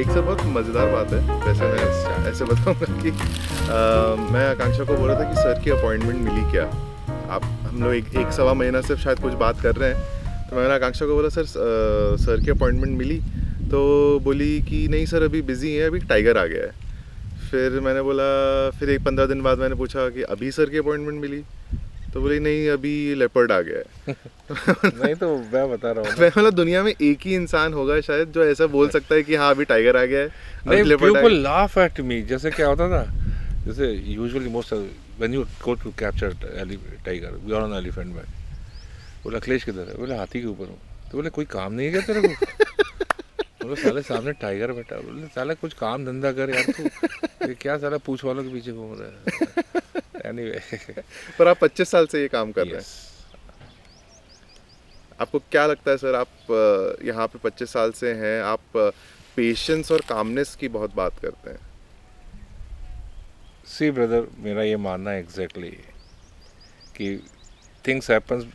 एक से बहुत मज़ेदार बात है वैसे, मैं ऐसे बताऊंगा कि मैं आकांक्षा को बोल रहा था कि सर की अपॉइंटमेंट मिली क्या। आप हम लोग एक सवा महीना से शायद कुछ बात कर रहे हैं, तो मैंने आकांक्षा को बोला सर की अपॉइंटमेंट मिली, तो बोली कि नहीं सर अभी बिज़ी है, अभी टाइगर आ गया है। फिर मैंने बोला, फिर एक 15 दिन बाद मैंने पूछा कि अभी सर की अपॉइंटमेंट मिली, तो बोली नहीं अभी लेपर्ड आ गया है। नहीं तो मैं बता रहा हूँ मैं मतलब दुनिया में एक ही इंसान होगा शायद जो ऐसा बोल सकता है कि हाँ अभी टाइगर आ गया है, अभी नहीं, लेपर्ड आ पीपल गया। Laugh at me. जैसे क्या होता था, जैसे usually most when you go to capture tiger, we are on elephant back. बोला अखिलेश किधर है? बोले हाथी के ऊपर हूँ। तो बोले कोई काम नहीं है क्या तेरे को? बोले साले सामने टाइगर बैठा। बोले साले कुछ काम धंधा कर यार तू, ये क्या साला पूछ वालों के पीछे घूम रहा है। एनीवे, पर आप 25 साल से ये काम कर रहे हैं, यस। आपको क्या लगता है सर, आप यहाँ पे 25 साल से हैं, आप पेशेंस और कामनेस की बहुत बात करते हैं। सी ब्रदर, मेरा ये मानना है एग्जैक्टली कि things happens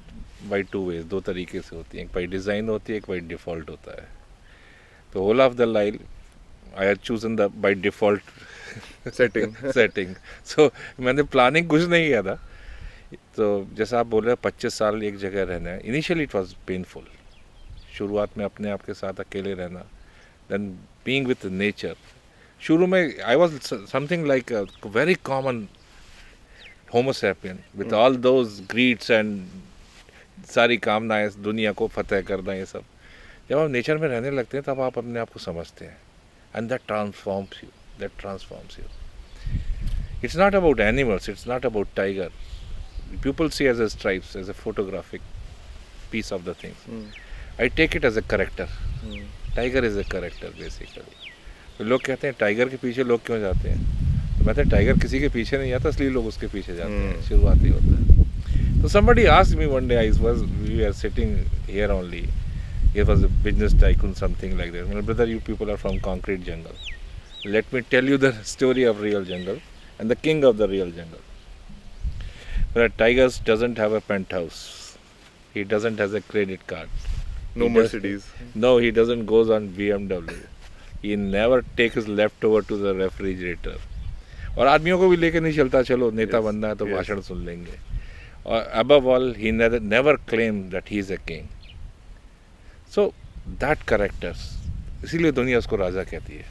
by two ways, दो तरीके से होती हैं। एक बाई डिज़ाइन होती है, एक बाई डिफ़ॉल्ट होता है। तो whole of the life I had chosen the by default setting. Setting. So मैंने प्लानिंग कुछ नहीं किया था। तो जैसा आप बोल रहे हैं 25 साल एक जगह रहना है, इनिशियली इट वॉज पेनफुल। शुरुआत में अपने आप के साथ अकेले रहना, देन बीइंग विथ नेचर। शुरू में I was something like very common homo sapien with all those grids and सारी कामनाएं, दुनिया को फतेह करना, ये सब। जब आप नेचर में रहने लगते हैं तब आप अपने आप को समझते हैं, and that transforms you, that transforms you. It's not about animals, it's not about tiger. People see as a stripes, as a photographic piece of the things. I take it as a character. Tiger is a character basically. तो लोग कहते हैं tiger के पीछे लोग क्यों जाते हैं, तो मैं कहते टाइगर किसी के पीछे नहीं जाता, इसलिए लोग उसके पीछे जाते हैं। शुरुआती होता है। तो somebody asked me one day, we were sitting here only, it was a business tycoon, something like that. My brother, you people are from concrete jungle, let me tell you the story of real jungle and the king of the real jungle. But Tiger doesn't have a penthouse. He doesn't have a credit card. No Mercedes. No, he doesn't goes on BMW. He never takes his leftover to the refrigerator. और आदमियों को भी लेके नहीं चलता, चलो नेता बनना है तो भाषण सुन लेंगे। और above all, he never claimed that he is a king. So that characters, इसीलिए दुनिया उसको राजा कहती है।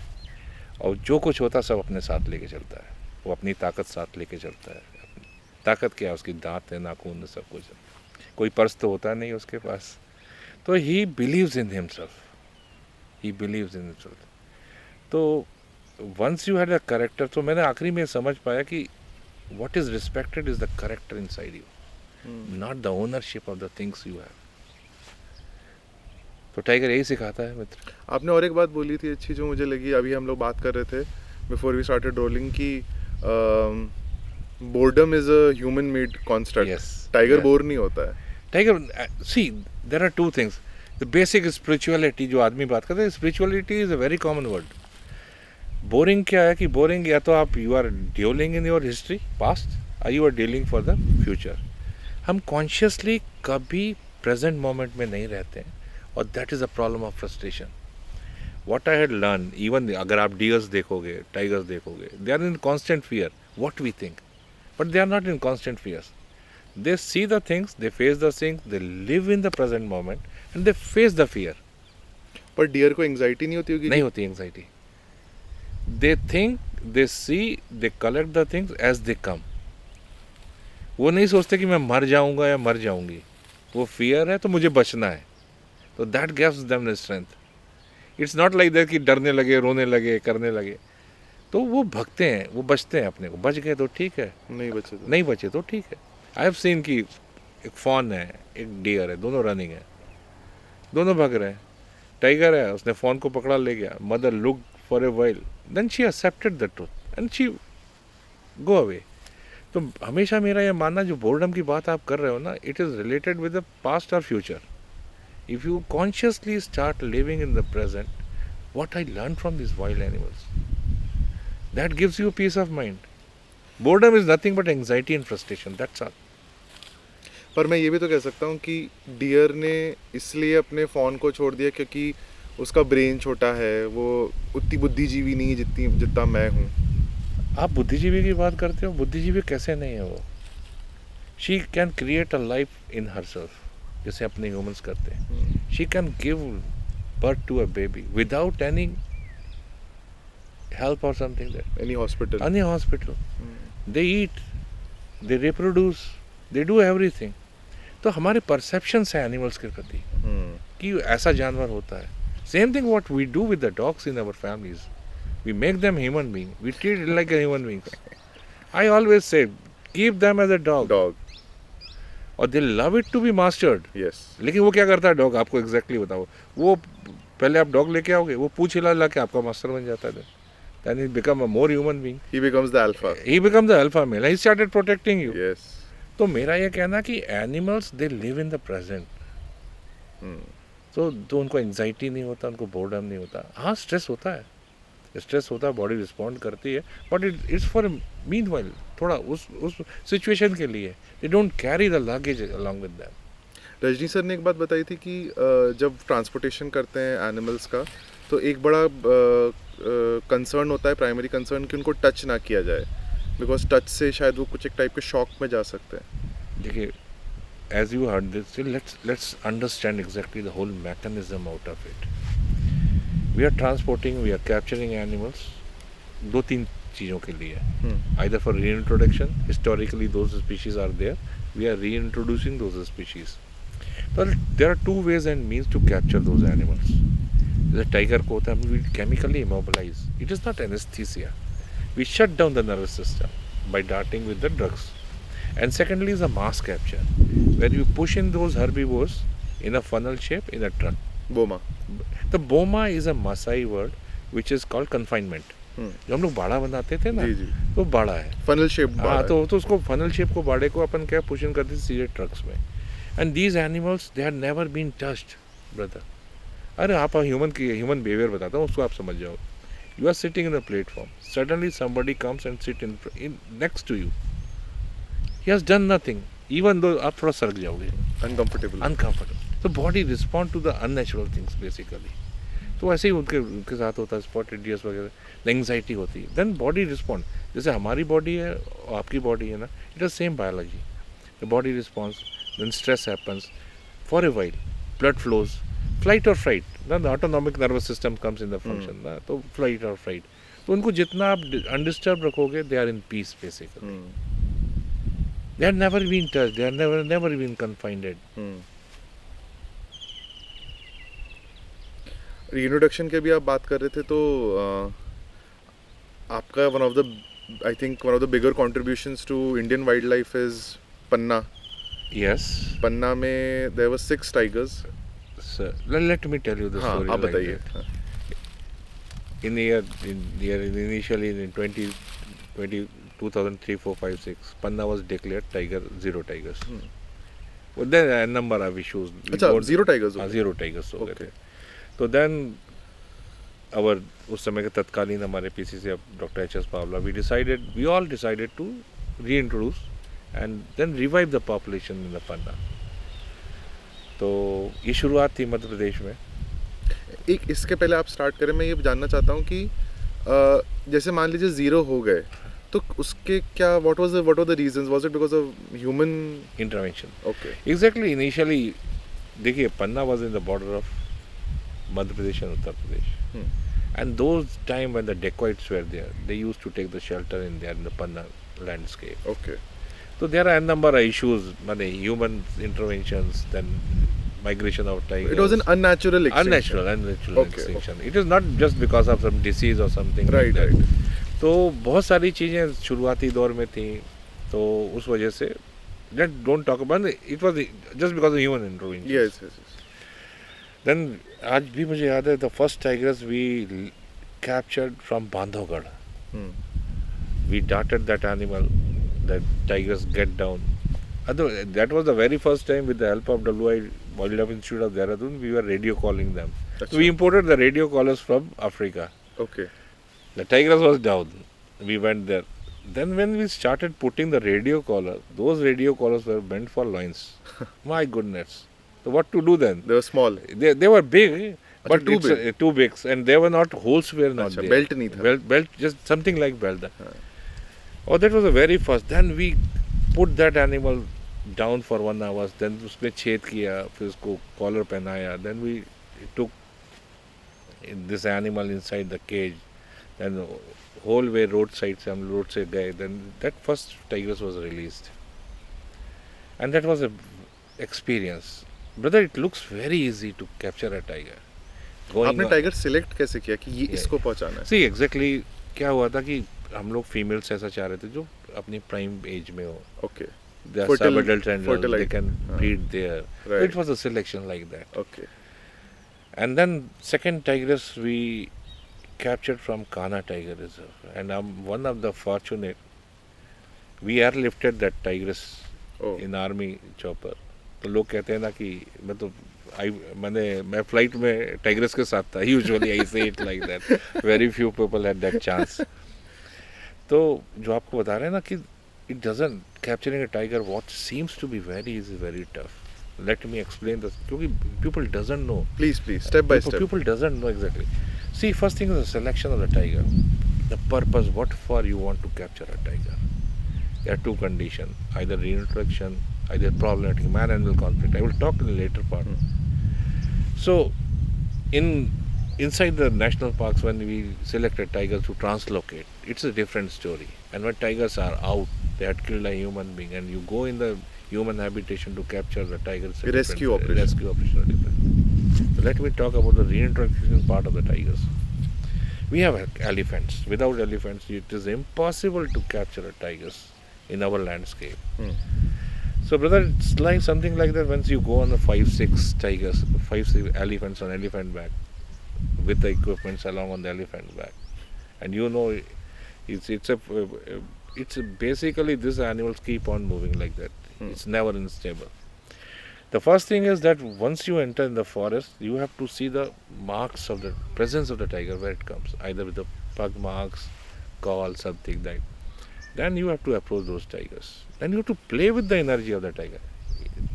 और जो कुछ होता सब अपने साथ लेके चलता है, वो अपनी ताकत साथ लेके चलता है। ताकत क्या है? उसकी दांत है, नाखून है, सब कुछ है। कोई पर्स तो होता नहीं उसके पास। तो he believes in himself, he believes in himself. तो once you had a character, तो मैंने आखिरी में समझ पाया कि what is respected is the character inside you, not the ownership of the things you have. तो टाइगर यही सिखाता है मित्र। आपने और एक बात बोली थी अच्छी जो मुझे लगी, अभी हम लोग बात कर रहे थे बिफोर वी स्टार्टेड रोलिंग की boredom is a human made construct. Yes, tiger yeah. Bore नहीं होता है। Tiger, see there are two things. The basic spirituality जो आदमी बात करते हैं, spirituality is a very common word. Boring क्या है कि बोरिंग या तो आप you are dwelling in your history past, और you are dealing for the future. हम कॉन्शियसली कभी प्रेजेंट मोमेंट में नहीं रहते हैं, और that is a problem of frustration. What I had learn, even अगर आप डियर्स देखोगे, टाइगर्स देखोगे, they are in constant fear what we think, but they are not in constant fears. They see the things, they face the things, they live in the present moment, and they face the fear. पर dear को anxiety नहीं होती होगी? नहीं होती anxiety. They think, they see, they collect the things as they come. वो नहीं सोचते कि मैं मर जाऊंगा या मर जाऊंगी। वो फियर है तो मुझे बचना है, तो that gives them the strength. It's not like that कि डरने लगे, रोने लगे, करने लगे। तो वो भगते हैं, वो बचते हैं अपने को। बच गए तो ठीक है, नहीं बचे तो नहीं बचे तो ठीक है। आई हैव सीन कि एक फॉन है, एक डियर है, दोनों रनिंग है, दोनों भाग रहे हैं। टाइगर है, उसने फॉन को पकड़ा, ले गया। Mother look for a while, then she accepted the truth and she go away. तो हमेशा मेरा ये मानना, जो बोर्डम की बात आप कर रहे हो ना, it is related with the past और future. If you consciously start living in the present, what I learn from this wild animals, that gives you peace of mind. Boredom is nothing but anxiety and frustration, that's all. पर मैं ये भी तो कह सकता हूँ कि dear ने इसलिए अपने फ़ोन को छोड़ दिया क्योंकि उसका ब्रेन छोटा है, वो उतनी बुद्धिजीवी नहीं है जितना मैं हूँ. आप बुद्धिजीवी की बात करते हो, बुद्धिजीवी कैसे नहीं है वो? She can create a life in herself, जैसे अपने ह्यूमंस करते हैं. She can give birth to a baby without any help or something that Any hospital. any hospital. They eat, they reproduce, they do everything. तो हमारे perceptions है animals के प्रति कि ऐसा जानवर होता है. Same thing what we do with the dogs in our families. We make them human being, we treat like a human beings. I always say keep them as a dog, Dog. और they love it to be mastered. Yes. लेकिन वो क्या करता है dog, आपको exactly बताओ. वो पहले आप डॉग लेके आओगे, वो पूछ हिला ला के आपका मास्टर बन जाता है. Then he become a more human being. He becomes the alpha. He becomes the alpha male. He started protecting you. Yes. तो मेरा ये कहना कि animals they live in the present. तो उनको एंजाइटी नहीं होता, उनको बोर्डम नहीं होता. हाँ, स्ट्रेस होता है, बॉडी रिस्पॉन्ड करती है, बट इट्स फॉर मीनवाइल, थोड़ा उस सिचुएशन के लिए. They don't carry the luggage along with them. Rajni sir ने एक बात बताई थी कि जब ट्रांसपोर्टेशन करते हैं एनिमल्स का, तो एक बड़ा कंसर्न होता है, प्राइमरी कंसर्न, कि उनको टच ना किया जाए, बिकॉज टच से शायद वो कुछ एक टाइप के शॉक में जा सकते हैं. देखिए, as you heard this, let's understand exactly the whole mechanism out of it. We are transporting, we are capturing animals दो तीन चीज़ों के लिए. Either for reintroduction, historically those species are there, we are reintroducing those species. But there are two ways and means to capture those animals. जैसे tiger को होता है, हम chemically immobilize. It is not anesthesia. We shut down the nervous system by darting with the drugs. And secondly is a mass capture, where you push in those herbivores in a funnel shape in a truck. Bhoma. The boma is a Maasai word which is called confinement. जो हम लोग बाड़ा बनाते थे ना, जी जी. तो बाड़ा है. Funnel shape. हाँ, तो उसको फनल शेप को बाड़े को अपन क्या पुश इन करते थे सीधे ट्रक्स में. And these animals they have never been touched, brother. अरे आप ह्यूमन बिहेवियर बताता हूँ, उसको आप समझ जाओ. You are sitting in the platform, suddenly somebody comes and sit in next to you. He has done nothing, even though आप थोड़ा सरक जाओगे. Uncomfortable. So body respond to the unnatural things basically. तो ऐसे ही उनके साथ होता है, स्पॉटेड डियर्स वगैरह. एंग्जाइटी होती है, देन बॉडी रिस्पॉन्ड. जैसे हमारी बॉडी है और आपकी बॉडी है ना, it is same biology. The body response, then stress happens for a while, blood flows, flight और फ्राइट ना, the autonomic nervous system comes in the function ना, तो फ्लाइट और फ्राइट. तो उनको जितना आप अनडिस्टर्ब रखोगे, they are in peace basically. They have never been touched. They have never been confined. Reintroduction के भी आप बात कर रहे थे, तो आपका one of the bigger contributions to Indian wild life is Panna. Yes. Panna में there were 6 tigers. Sir, let me tell you the story. आप like बताइए. that. Initially in 2003, 4, 5, 6, Panna was declared tiger, 0 tigers. But then a number of issues. अच्छा, 0 tigers. 0 tigers हो गए Okay. थे. तो then उस समय के तत्कालीन हमारे पीसीसी डॉक्टर एच.एस. पावला, we all decided to reintroduce and then revive the population in the Panna. तो ये शुरुआत थी मध्य प्रदेश में. एक इसके पहले आप स्टार्ट करें, मैं ये जानना चाहता हूँ कि जैसे मान लीजिए 0 हो गए, तो उसके क्या what were the reasons? Was it because of human intervention? Okay. Exactly. Initially, देखिए, पन्ना was in the border of Madhya Pradesh and Uttar Pradesh. And those time when the dacoits were there, they used to take the shelter in there in the Panna landscape. Okay. So there are a number of issues, human interventions, then migration of tigers. It was an unnatural extinction. Unnatural Okay, extinction. It is not just because of some disease or something like that. Right. तो बहुत सारी चीज़ें शुरुआती दौर में थी, तो उस वजह से don't talk about it. It was just because of human intervention. Yes. Then आज भी मुझे याद है, the first tigers we captured from Bandhavgarh. We darted that animal, the tigers get down. That was the very first time, with the help of WI Wildlife Institute of Dehradun, we were radio calling them. So we imported the radio callers from Africa. Okay. The tigers was down. We went there. Then when we started putting the radio collar, those radio collars were meant for loins. My goodness. So what to do then? They were small. They were big, अच्छा, but too it's big. too big, and there were not holes were not अच्छा, there. belt नहीं था. Belt just something like belt. हाँ. Oh, that was the very first. Then we put that animal down for 1 hour. Then उसने छेद किया, फिर उसको collar पहनाया. Then we took this animal inside the cage. Then whole way roadside से हम road से गए. Then that first tigress was released, and that was a experience. Brother, it looks very easy to capture a tiger. आपने tiger select कैसे किया कि ये Yeah. इसको पहुंचाना है? सी एग्जैक्टली क्या हुआ था कि हम लोग फीमेल्स ऐसा चाह रहे थे जो अपनी प्राइम एज में हो. Okay. They are Fertile- sub-adult and they fertilized. can हाँ. breed there. Right. It was a selection like that. Okay. And then second tigress we captured from Kana Tiger Reserve, and I'm one of the fortunate. We airlifted that tigress oh. in army chopper. तो लोग कहते हैं ना कि मैं flight में tigress के साथ था. Usually I say it like that. Very few people had that chance. तो जो आपको बता रहे हैं ना कि it doesn't capturing a tiger what seems to be very is very tough. Let me explain this क्योंकि people doesn't know. Please step by step. People doesn't know exactly. See, first thing is the selection of the tiger. The purpose, what for you want to capture a tiger. There are two conditions, either reintroduction, either problematic man-animal conflict. I will talk in the later part. So, inside the national parks, when we select a tiger to translocate, it's a different story. And when tigers are out, they had killed a human being, and you go in the human habitation to capture the tiger. It's a Rescue different- operation. Rescue operation are different. So let me talk about the reintroduction part of the tigers. We have elephants. Without elephants, it is impossible to capture a tigers in our landscape. So, brother, it's like something like that. Once you go on the 5-6 tigers, 5-6 elephants on elephant back, with the equipments along on the elephant back, and you know, it's basically these animals keep on moving like that. It's never unstable. The first thing is that once you enter in the forest, you have to see the marks of the presence of the tiger where it comes, either with the pug marks, call, something like. Then you have to approach those tigers. Then you have to play with the energy of the tiger.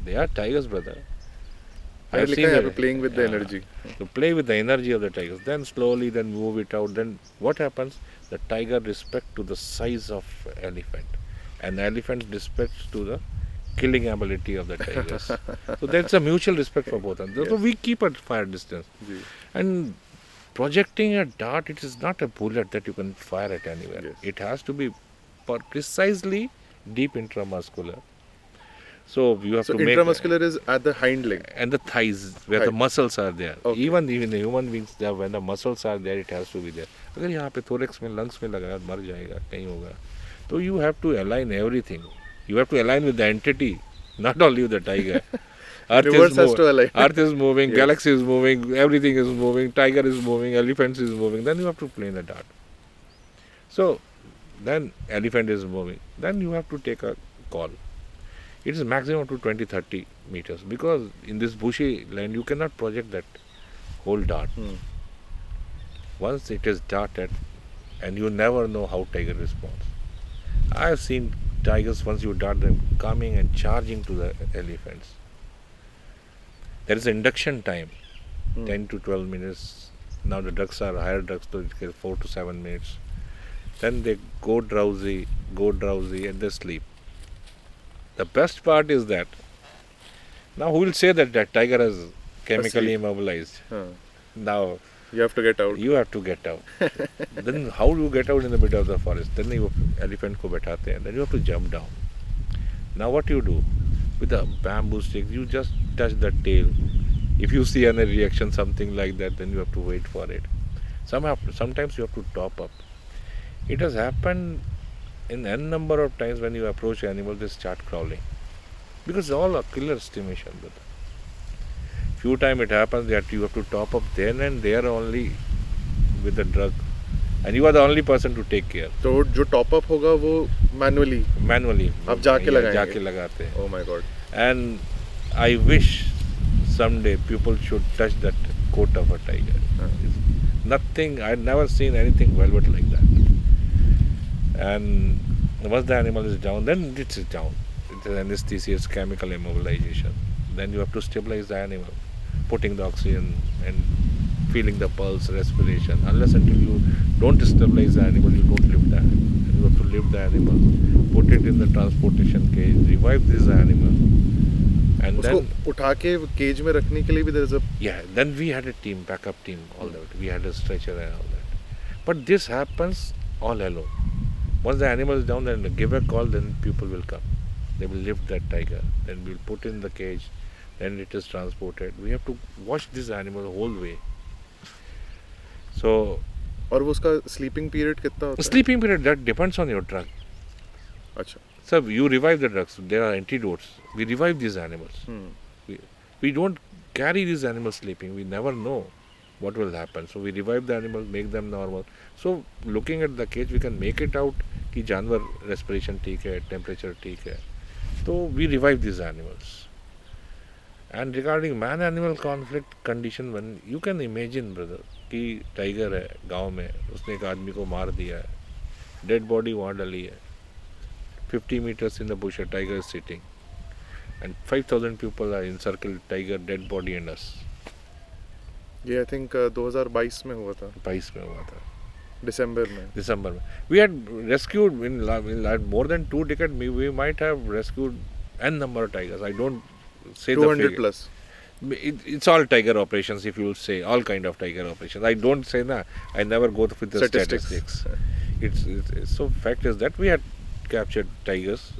They are tigers, brother. I have लिखा seen है यहाँ it. पे playing with the Yeah. energy. To play with the energy of the tigers. Then slowly, then move it out. Then what happens? The tiger respect to the size of elephant, and the elephant respects to the killing ability of the tigers. So there's a mutual respect for both. And so Yes. we keep at fire distance. Ji. And projecting a dart, it is not a bullet that you can fire at anywhere. Yes. It has to be precisely deep intramuscular. So you have So to make intramuscular is at the hind leg. and the thighs where the Thigh. muscles are there. Okay. Even in the human beings, there when the muscles are there, it has to be there. अगर यहाँ पे thorax में lungs में लगा मर जाएगा कहीं होगा. So you have to align everything. You have to align with the entity, not only with the tiger. Earth Universe is has to align. Earth is moving, Yes. galaxy is moving, everything is moving, tiger is moving, elephants is moving. Then you have to play the dart. So then elephant is moving. Then you have to take a call. It is maximum to 20-30 meters because in this bushy land you cannot project that whole dart. Once it is darted, and you never know how tiger responds. I have seen tigers once you dart them coming and charging to the elephants. There is induction time, 10 to 12 minutes. Now the ducks are higher ducks, so it gets 4 to 7 minutes. Then they go drowsy, and they sleep. The best part is that now who will say that that tiger is chemically Asleep. immobilized? हाँ. Now You have to get out. you have to get out. Then how do you get out in the middle of the forest? Then you elephant को बैठाते हैं. Then you have to jump down. Now what you do with a bamboo stick? You just touch the tail. If you see any reaction, something like that, then you have to wait for it. Sometimes you have to top up. It has happened in n number of times when you approach animal, they start crawling because it's all a killer estimation. Few time it happens that you have to top up then and there only with the drug, and you are the only person to take care. तो जो top up होगा वो manually Manually. आप जाके लगाएंगे? जाके लगाते हैं. Oh my god. And I wish someday people should touch that coat of a tiger. Nothing, I've never seen anything velvet like that. And once the animal is down, then it is down. It is anesthesia, it's chemical immobilization. Then you have to stabilize the animal, putting the oxygen and feeling the pulse, respiration. Unless until you don't stabilize the animal, you don't live the animal. And you have to live the animal, put it in the transportation cage, revive this animal, and उसको then उठा के cage में रखने के लिए भी there is a yeah, then we had a team, backup team, all that. We had a stretcher and all that. But this happens all alone. Once the animal is down, then give a call, then people will come. They will lift that tiger, then we'll put in the cage, then it is transported. We have to watch this animal the whole way. So, और वो उसका sleeping period कितना होता sleeping period, that depends on your drug. है अच्छा So, you revive the drugs. There are antidotes. We revive these animals. We don't carry these animals sleeping. We never know what will happen. So, we revive the animals, make them normal. So, looking at the cage, we can make it out कि जानवर respiration ठीक है, temperature ठीक है. So, we revive these animals. And regarding man-animal conflict condition, when you can imagine, brother, कि tiger है गांव में, उसने एक आदमी को मार दिया है, डेड बॉडी वहाँ डली है, 50 meters in the bush, a tiger is sitting, and 5,000 people are encircled, tiger, dead body and us. ये आई थिंक 2022 में हुआ था 22 में हुआ था, दिसंबर में We had rescued in more than 2 decades. We might have rescued n number of tigers. I don't say 200 the figure. plus It's all tiger operations, if you will say, all kind of tiger operations. I don't say that. I never go with the statistics. It's so fact is that we had captured tigers.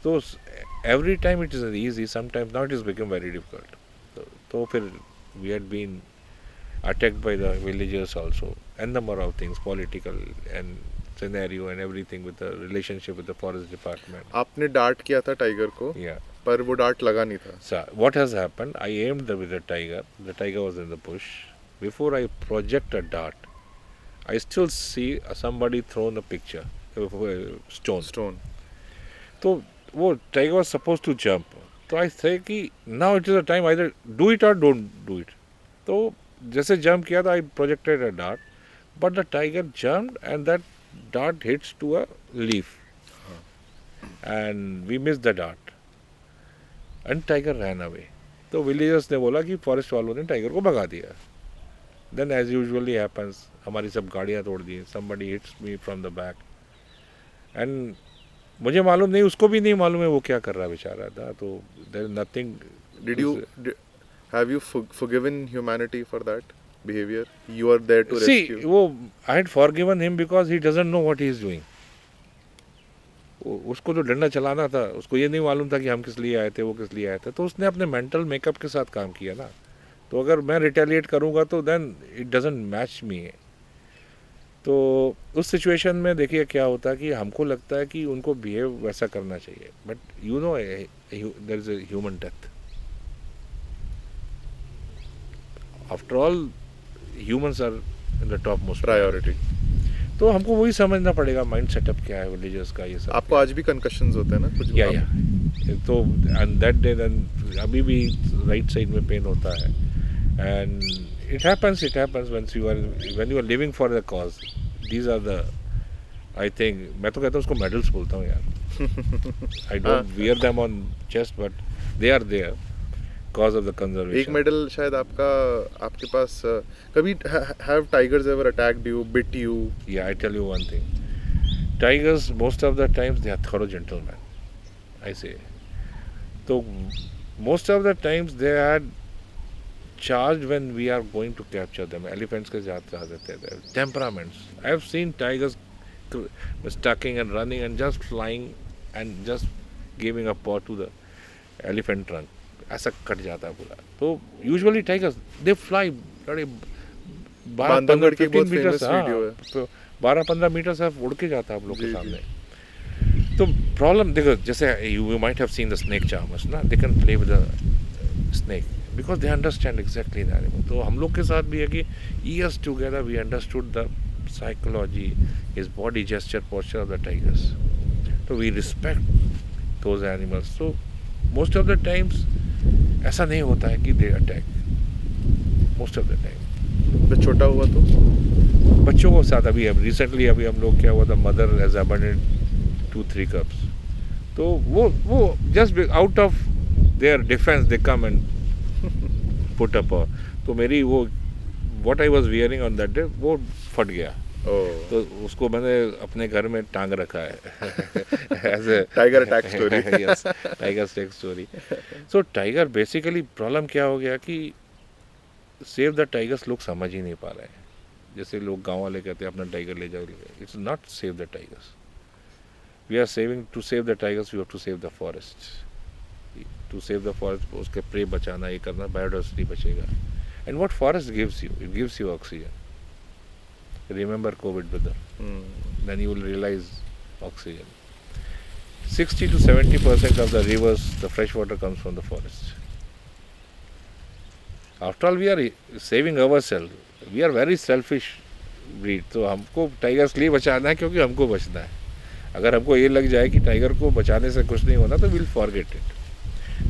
So every time it is easy, sometimes now it has become very difficult. So फिर we had been attacked by the villagers also, and number of things, political and scenario and everything with the relationship with the forest department. आपने dart किया था tiger को Yeah. पर वो dart लगा नहीं था So what has happened? I aimed with the tiger. The tiger was in the bush. Before I project a dart, I still see somebody thrown a picture, stone. Stone तो वो tiger was supposed to jump. तो I say कि now it is a time either do it or don't do it. तो जैसे jump किया था, I projected a dart, but the tiger jumped and that dart hits to a leaf, and we missed the dart. And tiger ran away. तो villagers ने बोला कि forest वालों ने टाइगर को भगा दिया. Then as usually happens, हमारी सब गाड़ियाँ तोड़ दी. Somebody hits me from the back. And मुझे मालूम नहीं, उसको भी नहीं मालूम है वो क्या कर रहा बेचारा था. तो there is nothing. have you forgiven humanity for that behavior? You are there to See, rescue. वो I had forgiven him because he doesn't know what he is doing. उसको जो डंडा चलाना था, उसको ये नहीं मालूम था कि हम किस लिए आए थे, वो किस लिए आए थे. तो उसने अपने मेंटल मेकअप के साथ काम किया ना. तो अगर मैं रिटेलिएट करूँगा तो देन इट डजंट मैच मी. तो उस सिचुएशन में देखिए क्या होता है कि हमको लगता है कि उनको बिहेव वैसा करना चाहिए, but you know there is a human death. After all humans are in the top most priority. तो हमको वही समझना पड़ेगा माइंड सेटअप क्या है विलेजर्स का. ये सब आपको आज भी कंकशंस होते हैं ना कुछ? या तो एंड दैट डे देन अभी भी राइट साइड में पेन होता है. And it happens when you are living for the cause. These are the, I think, मैं तो कहता हूँ उसको मेडल्स बोलता हूँ यार. I don't wear them on chest, but they are there cause of the conservation. एक मेडल शायद आपके पास कभी have tigers ever attacked you, bit you? Yeah, I tell you one thing. Tigers most of the times they are thorough gentlemen, I say. So most of the times they had charged when we are going to capture them. Elephants के साथ आ जाते थे. Temperaments. I have seen tigers stucking and running and just flying and just giving a paw to the elephant trunk. ऐसा cut जाता है पूरा. तो usually tigers they fly. 12-15 की बहुत famous वीडियो है. 12-15 मीटर से उड़ के जाता है आप लोग के सामने. तो प्रॉब्लम देखो, जैसे you might have seen the snake charmers ना, they can play with the snake because they understand exactly the animal. तो हम लोग के साथ भी है कि years together we understood the psychology, his body gesture, posture of the tigers. So we respect those animals. So most of the times ऐसा नहीं होता है कि they attack. Most of the time. जब छोटा हुआ तो बच्चों को साथ अभी रिसेंटली अभी हम लोग क्या हुआ था, मदर हैज अबंडेंड 2-3 cubs. तो वो just out of their defence they come and put up. तो मेरी वो what I was wearing on that day वो फट गया, Oh, तो उसको मैंने अपने घर में टांग रखा है as a tiger attack story. Yes, tiger attack story. So tiger basically problem क्या हो गया कि सेव द टाइगर्स लोग समझ ही नहीं पा रहे हैं. जैसे लोग गांव वाले कहते हैं अपना टाइगर ले जाओ, it's not save the tigers. We are saving to save the tigers, we have to save the forest. To save the forest, उसके प्रे बचाना, ये करना, बायोडाइवर्सिटी बचेगा. And what forest gives you, it gives you oxygen. Remember covid brother, then you will realize oxygen. 60 to 70% of the rivers, the fresh water comes from the forest. After all, we are saving ourselves. We are very selfish breed. तो हमको tigers लिए बचाना है क्योंकि हमको बचना है. अगर हमको ये लग जाए कि टाइगर को बचाने से कुछ नहीं होना तो we'll forget it.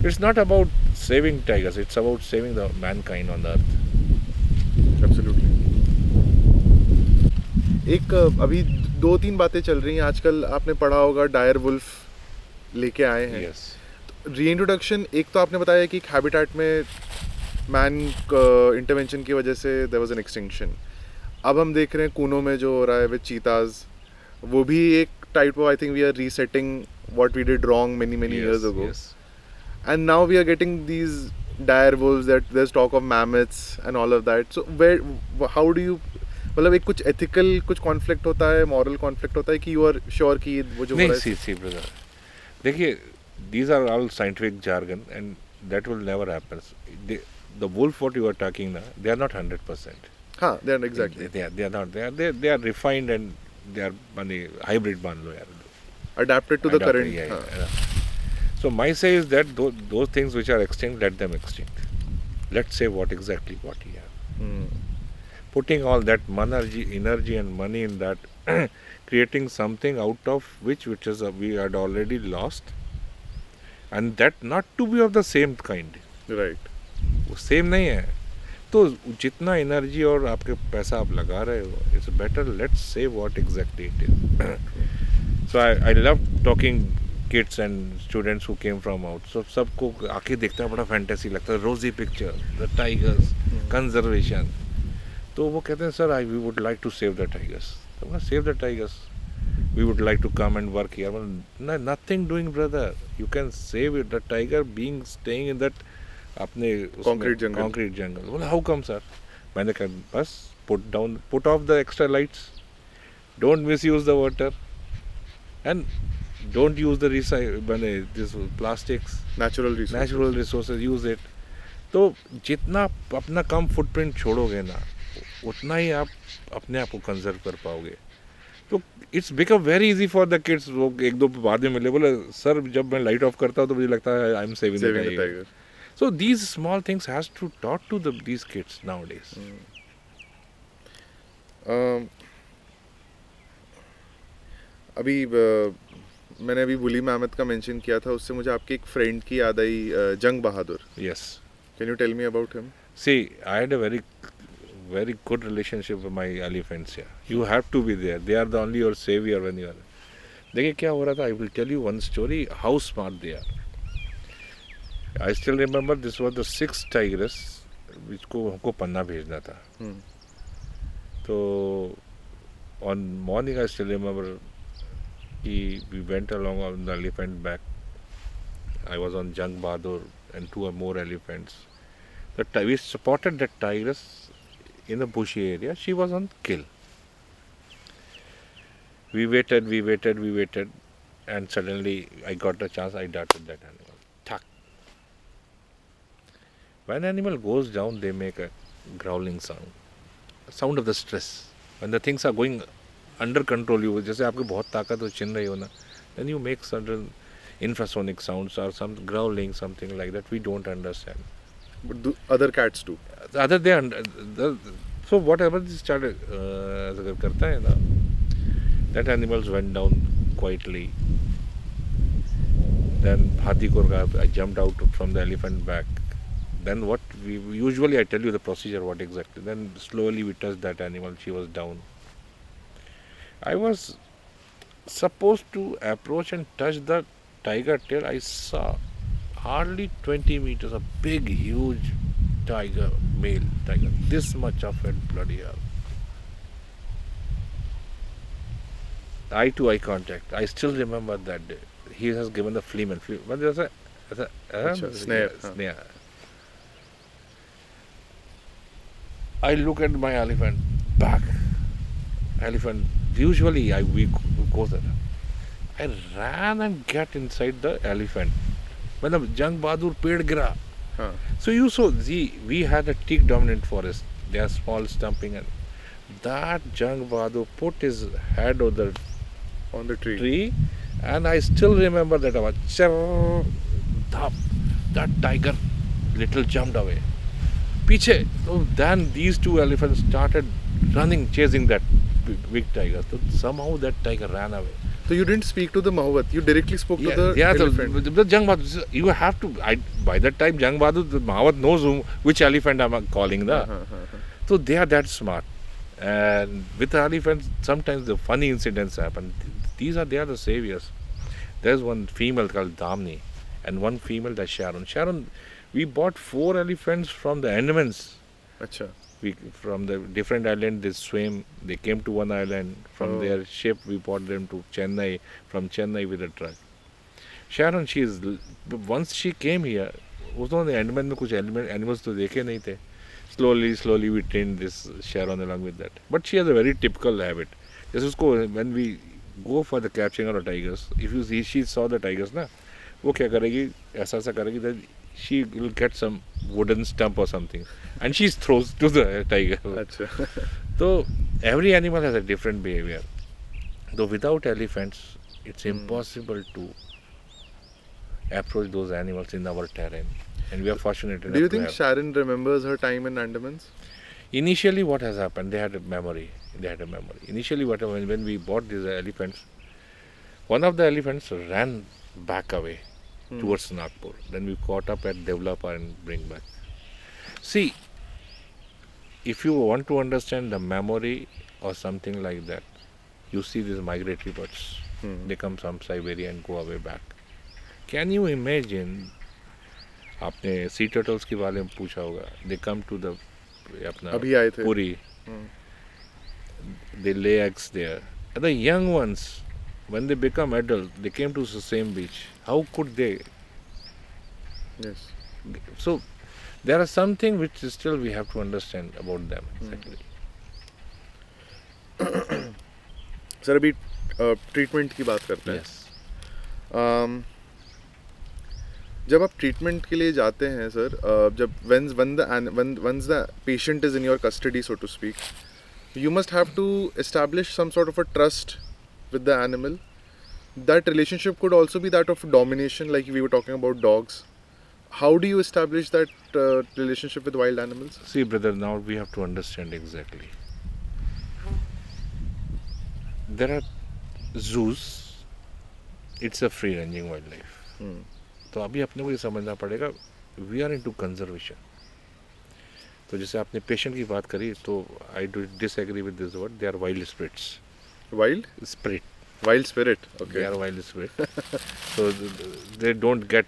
It's not about saving tigers, it's about saving the mankind on the earth. Absolutely. एक अभी 2-3 बातें चल रही हैं आजकल, आपने पढ़ा होगा डायर वुल्फ लेके आए हैं. Yes. रीइंट्रोडक्शन, एक तो आपने बताया कि एक हैबिटेट में मैन इंटरवेंशन की वजह से देयर वाज एन एक्सटिंक्शन. अब हम देख रहे हैं कूनो में जो हो रहा है विद चीताज, वो भी एक type of, I think we are resetting what we did wrong many years ago. Yes. And now we are getting these dire wolves, that there's talk of mammoths and all of that. So how do you, मतलब एक कुछ ethical कुछ conflict होता है, moral conflict होता है कि you are sure कि वो जो हो नहीं, रहा है. सी ब्रदर, देखिए, these are all scientific jargon and that will never happen. The wolf what you are talking now, they are not 100%. हाँ, they are exactly They are not. They are refined and they are माने hybrid मान लो यार. adapted to the Adapted, current. yeah, हाँ. yeah. So my say is that those things which are extinct, let them extinct. Let's say what exactly what you have. Hmm. Putting all that energy and money in that, creating something out of which is we had already lost, and that not to be of the same kind. Right. वो same नहीं है. तो जितना energy और आपके पैसा आप लगा रहे हो, it's better let's say what exactly it is. So I love talking kids and students who came from out. So सबको आके देखता है, बड़ा फैंटेसी लगता है, रोजी पिक्चर, द टाइगर्स, कंजर्वेशन. तो वो कहते हैं sir we would like to save the tigers. तो save the tigers, we would like to come and work here. Well, nothing doing, brother. You can save it, the tiger being staying in that अपने concrete jungle. Well, how come, sir? मैंने कहा बस put off the extra lights, don't misuse the water, and don't use the this plastics, Natural resources, use it. तो जितना अपना कम footprint छोड़ोगे ना, उतना ही आप अपने आप को कंजर्व कर पाओगे. तो it's become very easy for the kids. वो एक दो बाद में मिले, बोले सर जब मैं लाइट ऑफ करता हूँ तो मुझे लगता है I am saving the tiger. So these small things has to taught to these kids nowadays. अभी मैंने अभी बुली मैमथ का मेंशन किया था, उससे मुझे आपके एक फ्रेंड की याद आई, Jang Bahadur. Yes. Can you tell me about him? See I had a very good relationship with my elephants here. You have to be there. They are the only your savior when you are. देखिए क्या हो रहा था. I will tell you one story how smart they are. I still remember this was the 6th tigress which को हमको पन्ना भेजना था. तो on morning I still remember we went along on the elephant back. I was on Jang Bahadur and 2 more elephants. We spotted that tigress in a bushy area. She was on kill. We waited, and suddenly I got a chance. I darted that animal. Thak. When animal goes down, they make a growling sound of the stress. When the things are going under control, you जैसे आपके बहुत ताकत हो, चिन रही हो ना, then you make certain infrasonic sounds or some growling, something like that. We don't understand. But do other cats do? Other so whatever this started करता है ना, that animals went down quietly. Then हाथी को I jumped out from the elephant back. Then what we usually, I tell you the procedure what exactly. Then slowly we touched that animal. She was down. I was supposed to approach and touch the tiger tail. I saw hardly 20 meters, a big, huge tiger male tiger, this much of it, bloody hell. Eye to eye contact. I still remember that day. He has given the flea. But there's a snare, huh. snare. I look at my elephant back. Elephant. Usually we go there. I ran and get inside the elephant. When the Jang Bahadur ped gira. Huh. So you saw, we had a teak dominant forest. They are small stumping, and that Jang Bahadur put his head on the On the tree, and I still remember that about that tiger little jumped away. Piche. So then these two elephants started running, chasing that big tiger. So somehow that tiger ran away. So you didn't speak to the Mahawat. You directly spoke to the elephant. The Jang Bahadur, you have to. By that time, Jang Bahadur, the Mahawat knows which elephant I'm calling. So they are that smart. And with the elephants, sometimes the funny incidents happen. They are the saviors. There's one female called Damni, and one female that's Sharon. Sharon, we bought 4 elephants from the Andamans. Acha. From the different island, they swam. They came to one island. From their ship, we brought them to Chennai. From Chennai with a truck. Sharon, once she came here, उसने Andaman में कुछ animals तो देखे नहीं थे. Slowly we trained this Sharon along with that. But she has a very typical habit. जैसे उसको when we go for the capturing of the tigers, if you see, she saw the tigers ना, वो क्या करेगी, ऐसा करेगी, then she will get some wooden stump or something, and she throws to the tiger. Achha. So every animal has a different behavior. Though without elephants, it's impossible to approach those animals in our terrain, and we are fortunate enough. Do you to think have. Sharon remembers her time in Andamans? Initially, what has happened? They had a memory. Initially, what happened when we bought these elephants? One of the elephants ran back away towards Nagpur. Then we caught up at Devlapa and bring back. See, if you want to understand the memory or something like that, you see these migratory birds. They come from Siberia and go away back. Can you imagine? आपने sea turtles के बारे में पूछा होगा. They come to the अपना अभी आए थे. Puri. They lay eggs there. And the young ones, when they become adult, they came to the same beach. How could they? Yes. So there are something which still we have to understand about them exactly. Sir अभी treatment की बात करते हैं. Yes. जब आप treatment के लिए जाते हैं सर, जब once the patient is in your custody, so to speak, you must have to establish some sort of a trust with the animal. That relationship could also be that of domination, like we were talking about dogs. How do you establish that relationship with wild animals? See, brother, now we have to understand exactly. There are zoos. It's a free-ranging wildlife. तो अभी अपने को ये समझना पड़ेगा, we are into conservation. तो जैसे आपने पेशेंट की बात करी, तो I do disagree with this word. They are wild spirits. Wild? Spirit. Wild spirit. Okay. They are wild spirit. So they don't get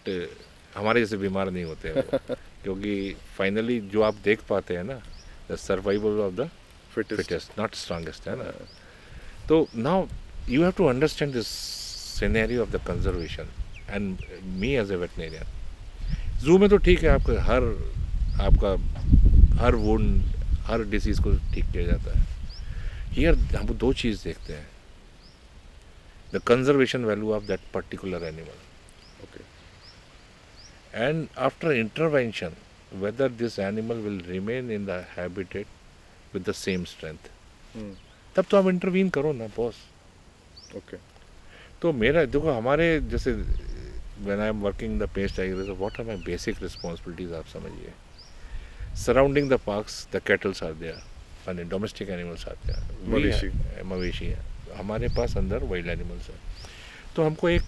हमारे जैसे बीमार नहीं होते हैं वो. क्योंकि फाइनली जो आप देख पाते हैं ना, the survival of the fittest, not strongest, है ना. तो now you have to understand this scenario of the conservation and me as a veterinarian. Zoo में तो ठीक है, आपका हर वुंड, हर डिसीज़ को ठीक किया जाता है. हियर हम 2 चीज़ देखते हैं, the conservation value of that particular animal. Okay. And after intervention, whether this animal will remain in the habitat with the same strength. तब तो आप इंटरवीन करो ना बॉस. Okay. तो मेरा देखो, हमारे जैसे when I am working the Page Tigers, what are my basic responsibilities आप समझिए. Surrounding the parks, the cattle are there, and domestic animals are there. मवेशी है. हमारे पास अंदर वाइल्ड एनिमल्स है. तो हमको एक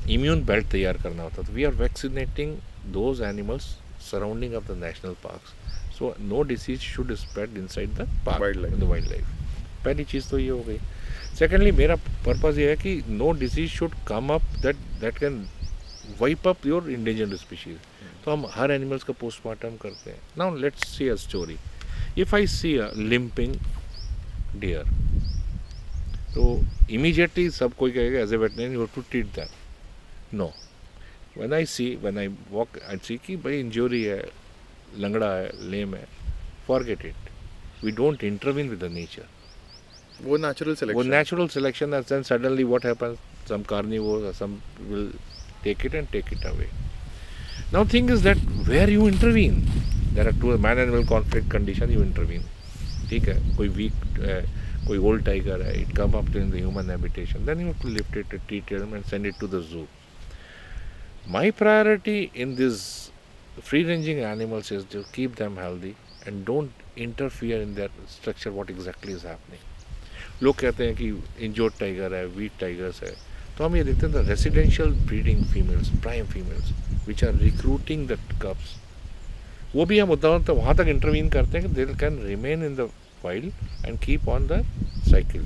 इम्यून बेल्ट तैयार करना होता. तो we are vaccinating those animals surrounding of the national parks, so no disease should spread inside the park, the wild life. पहली चीज़ तो ये हो गई. सेकेंडली, मेरा पर्पज़ ये है कि no disease should come up that can wipe up your endangered species. तो तो हम हर एनिमल्स का पोस्टमार्टम करते हैं. Now let's see a story. If I see a limping deer, तो इमीडिएटली सब कोई कहेगा as a veterinary you have to treat that. No, when I walk and see कि भाई इंजरी है, लंगड़ा है, लेम है, forget it. We don't intervene with the nature. वो नेचुरल वो selection. natural selection, and then suddenly what happens? Some carnivores or some will take it and take it away. Now thing is that where you intervene, there are two man-animal conflict condition. You intervene. ठीक है, कोई weak कोई old tiger है, it come up in the human habitation, then you have to lift it, treat it, and send it to the zoo. My priority in these free-ranging animals is to keep them healthy and don't interfere in their structure. What exactly is happening? लोग कहते हैं कि injured tiger है, weak tigers है, तो हम ये देखते हैं residential breeding females, prime females which are recruiting the cubs, वो भी हम उदाहरण तो वहाँ तक इंटरवीन करते हैं कि they can remain in the wild and keep on the cycle.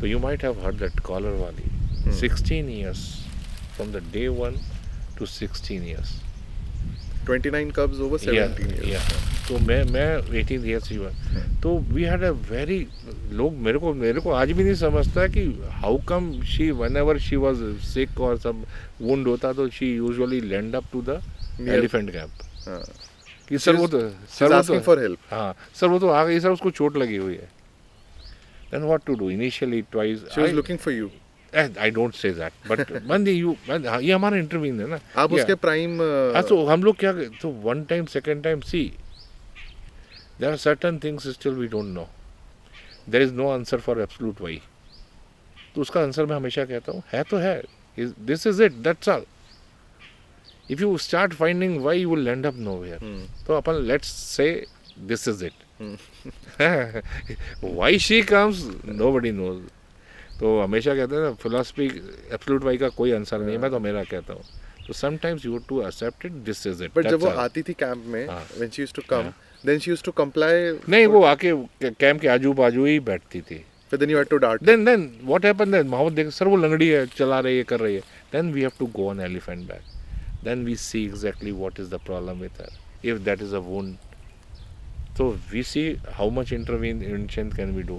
तो you might have heard that collar वाली 16 years from the day 1 to 16 years. 29 cubs over 17 years. Yeah. तो मैं 18 years ही हुआ. तो वी हैड अ वेरी, लोग मेरे को आज भी नहीं समझता है कि how come she whenever she was sick और सब वुंड होता तो she usually land up to the elephant camp. हाँ. कि सर वो तो asking for help. हाँ सर वो तो आ गई सर, उसको चोट लगी हुई है. Then what to do? Initially twice. She was looking for you. I don't say that, but ये हमारा इंटरव्यून है ना. आप उसके प्राइम. तो हम लोग क्या, तो one time second time see there are certain things still we don't know. There is no answer for absolute why. तो उसका आंसर मैं हमेशा कहता हूँ है तो है, this is it, that's all. If you start finding why you will end up nowhere. तो अपन let's say this is it. Why she comes nobody knows. तो हमेशा कहते हैं ना फिलॉसफी एब्सोल्यूट वाई का कोई आंसर नहीं है, मैं तो मेरा कहता हूँ. तो sometimes you have to accept it, this is it. But जब वो आती थी कैंप में, when she used to come, then she used to complain. नहीं, वो आके कैंप के आजू बाजू ही बैठती थी. फिर देन यू हैड टू डांट. Then what happened, then Mohammad देख सर वो लंगड़ी है, चला रही है, कर रही है. Then we have to go on elephant back. Then we see exactly what is the problem with her. If that is a wound, so we see how much intervention can we do.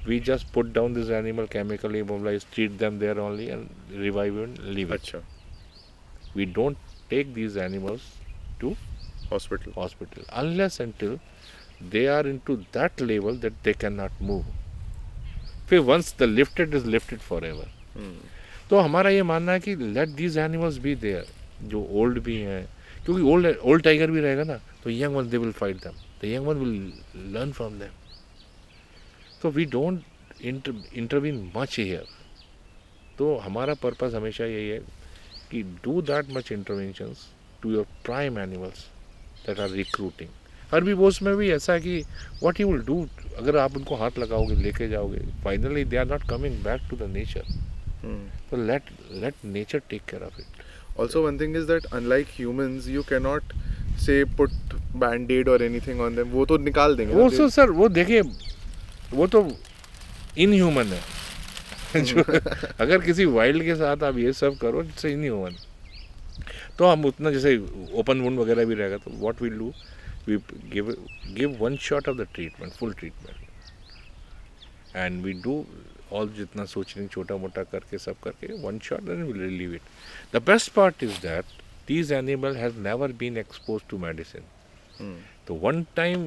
We just put down this animal, chemically immobilize, treat them there only and revive and leave it. अच्छा. We don't take these animals to hospital unless until they are into that level that they cannot move. फिर once the lifted is lifted forever. तो हमारा ये मानना है कि let these animals be there, जो old भी हैं, क्योंकि old tiger भी रहेगा ना, तो young ones they will fight them. The young one will learn from them. So we don't intervene much here. तो हमारा पर्पस हमेशा यही है कि do that much interventions to your prime animals that are recruiting. herbivores में भी ऐसा है कि what you will do, अगर आप उनको हाथ लगाओगे, लेके जाओगे, finally they are not coming back to the nature. So let nature take care of it. Also one thing is that unlike humans, you cannot say put band-aid or anything on them. वो तो निकाल देंगे. वो तो sir वो देखिए वो तो इनह्यूमन है. जो अगर किसी वाइल्ड के साथ आप ये सब करो, इट्स इनह्यूमन. तो हम उतना जैसे ओपन वुंड वगैरह भी रहेगा तो what will do, we give one shot of the treatment, full treatment, and we do all जितना सोचने छोटा मोटा करके सब करके one shot, then will relieve it. The best part is that these animal has never been exposed to medicine. So one time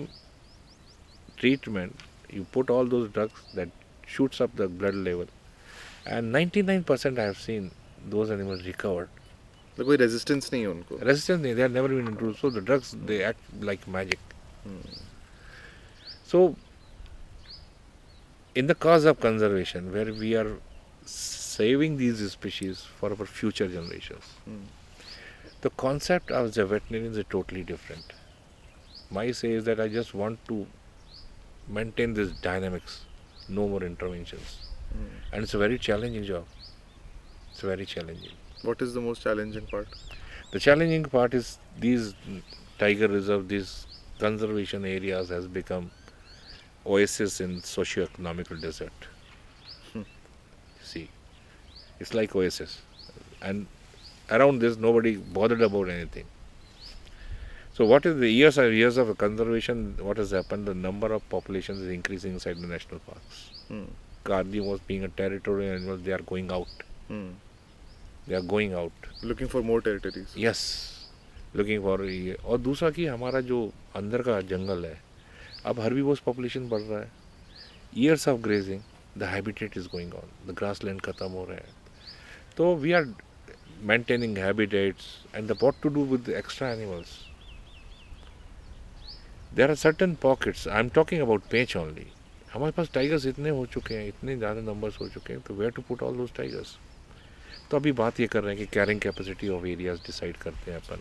treatment, you put all those drugs that shoots up the blood level, and 99% I have seen those animals recovered. तो कोई resistance नहीं है उनको. Resistance नहीं, they have never been introduced. So the drugs they act like magic. So in the cause of conservation, where we are saving these species for our future generations, the concept of the veterinarian is totally different. My say is that I just want to maintain this dynamics, no more interventions. And it's a very challenging job. It's very challenging. What is the most challenging part? The challenging part is these tiger reserve, these conservation areas has become oasis in socio-economical desert. See, it's like oasis. And around this nobody bothered about anything. So what is the years of conservation? What has happened? The number of populations is increasing inside the national parks. Hmm. Carnivores being a territorial animal, they are going out. Hmm. They are going out. Looking for more territories. Yes, looking for ये. और दूसरा कि हमारा जो अंदर का जंगल है, अब herbivores population बढ़ रहा है. Years of grazing, the habitat is going on. The grassland खत्म हो रहा है. तो we are maintaining habitats and what to do with the extra animals. There are certain pockets. I am talking about Pench only. हमारे पास tigers इतने हो चुके हैं, इतने ज़्यादा नंबर्स हो चुके हैं, तो where to put all those tigers. तो अभी बात ये कर रहे हैं कि carrying capacity of areas decide करते हैं अपन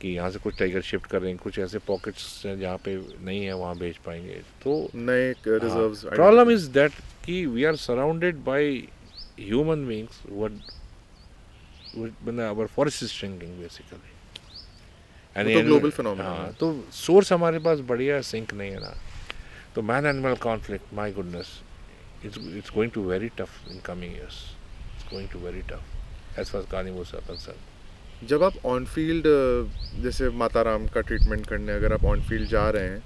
कि यहाँ से कुछ टाइगर शिफ्ट कर रहे हैं, कुछ ऐसे पॉकेट्स हैं जहाँ पे नहीं है वहाँ भेज पाएंगे. तो नए रिजर्व्स. प्रॉब्लम इज दैट कि we are surrounded by human beings our forest is shrinking basically. तो ग्लोबल फिनोमेना. हाँ, तो सोर्स हमारे पास बढ़िया सिंक नहीं है ना. तो man animal conflict, my goodness, it's going to very tough in coming years. It's going to very tough as far as carnivores are concerned. जब आप ऑन फील्ड जैसे माताराम का ट्रीटमेंट करने अगर आप ऑन फील्ड जा रहे हैं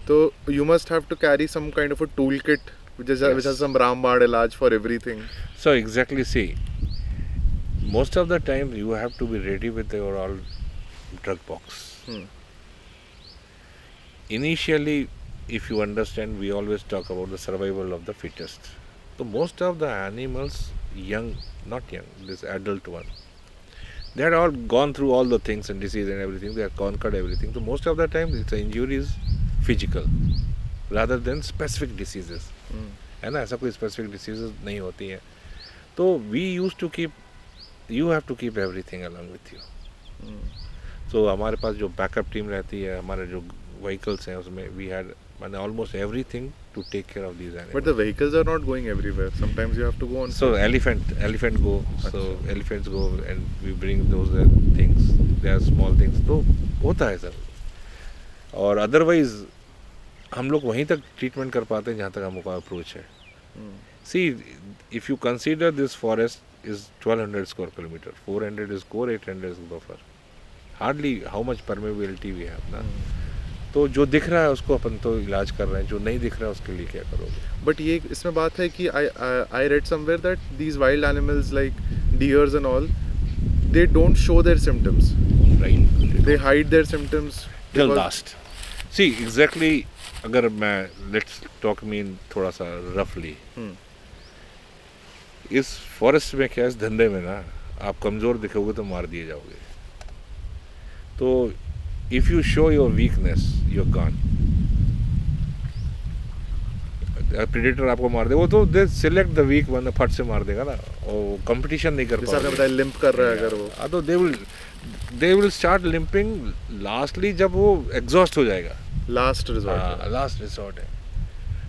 तो you must have to carry some kind of a tool kit which has some रामबाण इलाज for everything. So exactly, see, most of the time you have to be ready with your all drug box. Initially, if you understand, we always talk about the survival of the fittest. So most of the animals, young, not young, this adult one, they had all gone through all the things and disease and everything. They have conquered everything. So most of the time, it's the injury is physical rather than specific diseases. है ना, ऐसा कोई specific diseases नहीं होती है. तो we used to keep, you have to keep everything along with you. So हमारे पास जो बैकअप टीम रहती है, हमारे जो vehicles हैं उसमें we had almost everything to take care of these animals. But the vehicles are not going everywhere. Sometimes you have to go on. So elephant go. So elephants go and we bring those things. They are small things. तो होता है sir. और otherwise हम लोग वहीं तक treatment कर पाते हैं जहाँ तक हमको अप्रोच है. See, if you consider this forest is 1200 square kilometer, 400 is core, 800 is buffer. Hardly how much permeability we have ना. तो जो दिख रहा है उसको अपन तो इलाज कर रहे हैं, जो नहीं दिख रहा है उसके लिए क्या करोगे. बट ये इसमें बात है कि I read somewhere that these wild animals like deers and all they don't show their symptoms. Right, they hide their symptoms till last. See exactly, अगर मैं लेट्स टॉक मीन थोड़ा सा रफली, इस फॉरेस्ट में क्या, इस धंधे में ना आप कमज़ोर दिखोगे तो मार दिए जाओगे. तो if you show your weakness, you're gone. Predator आपको मार दे, वो तो दे सिलेक्ट द वीक वन, फट से मार देगा ना, और कंपटीशन नहीं कर पाएगा. जैसा लिम्प कर रहा है अगर वो, हाँ, तो they will start limping lastly जब वो एग्जॉस्ट हो जाएगा. लास्ट रिसोर्ट है.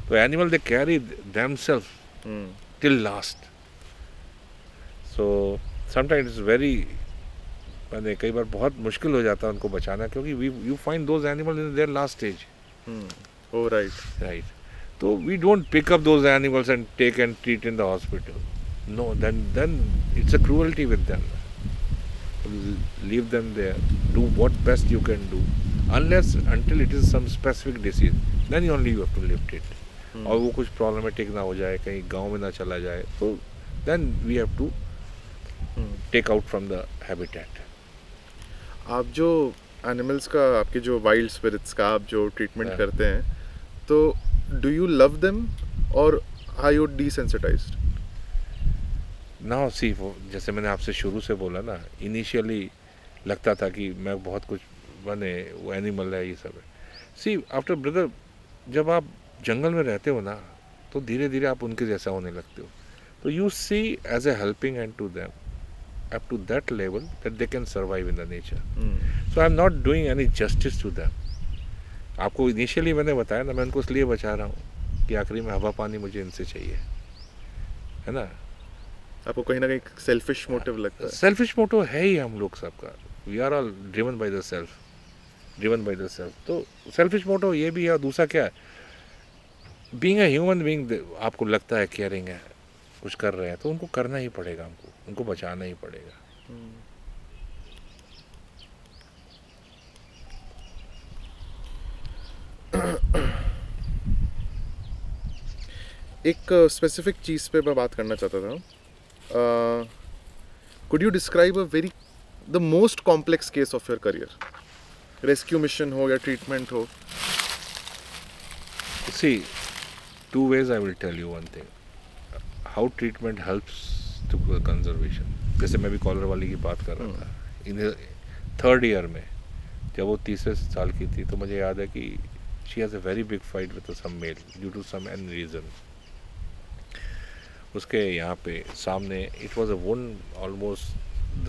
तो animal they carry themselves till last. So sometimes it's very, मैंने कई बार बहुत मुश्किल हो जाता है उनको बचाना, क्योंकि you find those animal in their last stage. Oh right. तो we don't pick up those animals and take and treat in the hospital. No, then it's a cruelty with them. Leave them there, do what best you can do, unless until it is some specific disease, then only you have to lift it. और वो कुछ problematic ना हो जाए, कहीं गाँव में ना चला जाए, तो then we have to take out from the habitat. आप जो एनिमल्स का, आपके जो वाइल्ड स्पिरिट्स का आप जो ट्रीटमेंट करते हैं, तो डू यू लव देम और आर यू डिसेंसिटाइज्ड? नाउ सी, जैसे मैंने आपसे शुरू से बोला ना, इनिशियली लगता था कि मैं बहुत कुछ बने, वो एनिमल है, ये सब है. सी आफ्टर ब्रदर, जब आप जंगल में रहते हो ना, तो धीरे धीरे आप उनके जैसा होने लगते हो. तो you see as a helping hand to them up to that level that they can survive in the nature. So I am not doing any justice to them. आपको इनिशियली मैंने बताया ना, मैं उनको इसलिए बचा रहा हूँ कि आखिरी में हवा पानी मुझे इनसे चाहिए, है ना. आपको कहीं ना कहीं सेल्फिश मोटिव लगता है? सेल्फिश मोटिव है ही हम लोग सबका. We are all driven by the self. तो सेल्फिश मोटिव ये भी है. और दूसरा क्या है, बीइंग अ ह्यूमन बीइंग, आपको लगता है केयरिंग है, कुछ कर रहे हैं, तो उनको करना ही पड़ेगा, उनको बचाना ही पड़ेगा. एक स्पेसिफिक चीज़ पे मैं बात करना चाहता था. Could you describe a very the most complex case of your career? Rescue mission हो या ट्रीटमेंट हो. See, two ways I will tell you one thing. How treatment helps to conservation. जैसे मैं भी कॉलर वाली की बात कर रहा था. इन थर्ड ईयर में जब वो तीसरे साल की थी तो मुझे याद है कि she has a very big fight with some male due to some an reason. उसके यहाँ पे सामने it was a wound almost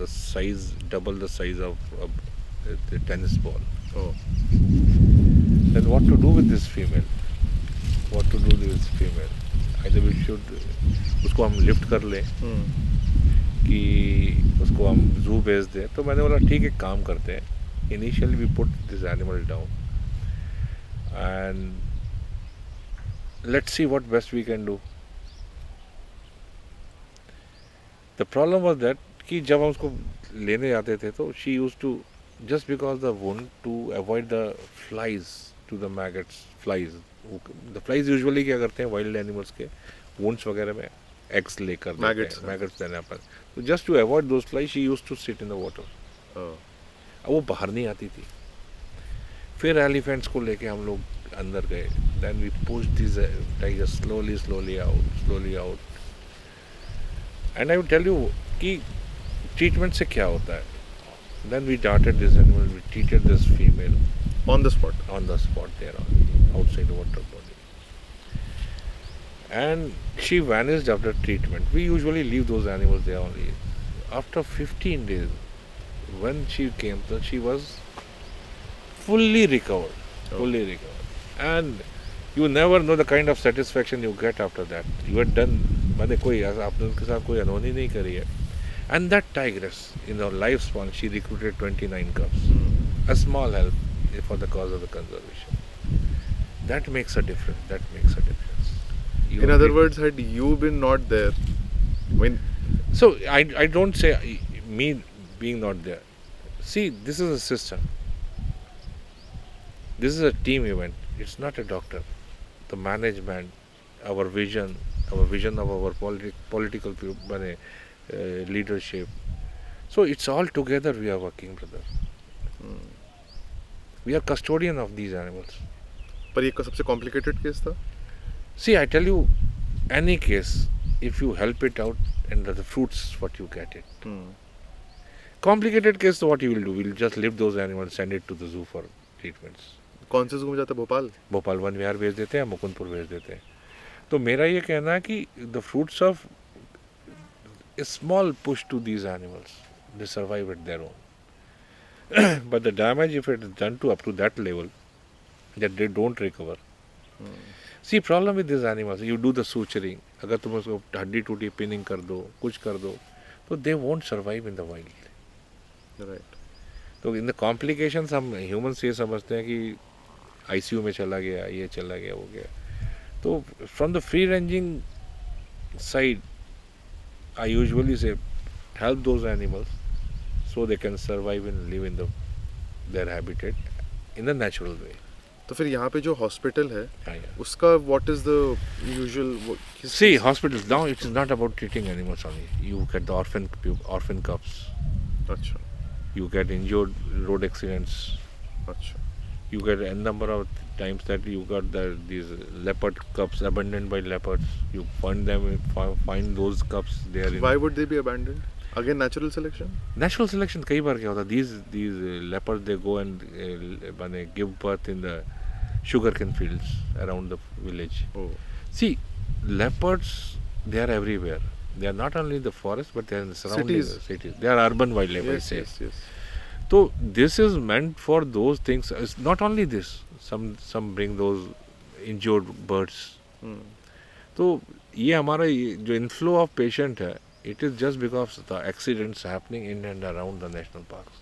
the size double the size of tennis ball. Oh. Then what to do with this female? What to do with this female? Either we should उसको हम lift कर लें कि उसको हम जू भेज दें. तो मैंने बोला ठीक है काम करते हैं. Initially we put this animal down and let's see what best we can do. The problem was that कि जब हम उसको लेने जाते थे तो she used to just because the wound to avoid the flies to the maggots flies. The flies usually क्या करते हैं वाइल्ड एनिमल्स के wounds वगैरह में eggs लेकर maggots देने पर. तो just to avoid those flies she used to sit in the water. अब वो बाहर नहीं आती थी. फिर एलिफेंट्स को लेके हम लोग अंदर गए. then we pushed these tigers slowly out. and I will tell you कि ट्रीटमेंट से क्या होता है. Then we darted this animal, we treated this female On the spot. there outside the water body. And she vanished after treatment. We usually leave those animals there only. After 15 days, when she came, she was fully recovered. And you never know the kind of satisfaction you get after that. You are done. मैंने कोई आपने उनके साथ कोई अनहोनी नहीं करी है. And that tigress, in her lifespan, she recruited 29 cubs. A small help for the cause of the conservation. That makes a difference. In other words, had you been not there, when So I don't say me being not there. See, this is a system. This is a team event. It's not a doctor. The management, our vision of our political leadership. So it's all together we are working, brother. We are custodian of these animals. पर ये सबसे complicated case था. See, I tell you, any case, if you help it out and the fruits, what you get it. Complicated case, so what you will do? We'll just lift those animals, send it to the zoo for treatments. कौन से zoo में जाता है? Bhopal one विहार भेज देते हैं, मुकुंदपुर भेज देते हैं. तो मेरा ये कहना है कि the fruits of a small push to these animals, they survive at their own. But the damage, if it is done to up to that level, that they don't recover. See, problem with these animals, you do the suturing, अगर तुम उसको हड्डी टूटी pinning कर दो, कुछ कर दो, तो they won't survive in the wild. Right. तो in the complications हम humans ये समझते हैं कि ICU में चला गया, ये चला गया, वो गया. तो from the free ranging side, I usually say help those animals so they can survive and live in their habitat in the natural way. तो फिर यहाँ पे जो हॉस्पिटल है Yeah. उसका what is the usual See, hospitals now it is not about treating animals only. You get the orphan cubs. अच्छा. You get injured road accidents. अच्छा. You get a number of times that you got these leopard cubs abandoned by leopards. You find those cubs there. Why would they be abandoned? Again, natural selection. Natural selection कई बार क्या होता है? These leopards they go and give birth in the sugarcane fields around the village. Oh. See, leopards they are everywhere. They are not only in the forest but they are in the surrounding cities. They are urban wildlife. I say. Yes. So this is meant for those things. It's not only this. Some bring those injured birds. तो ये हमारा जो inflow of patient है, it is just because the accidents happening in and around the national parks.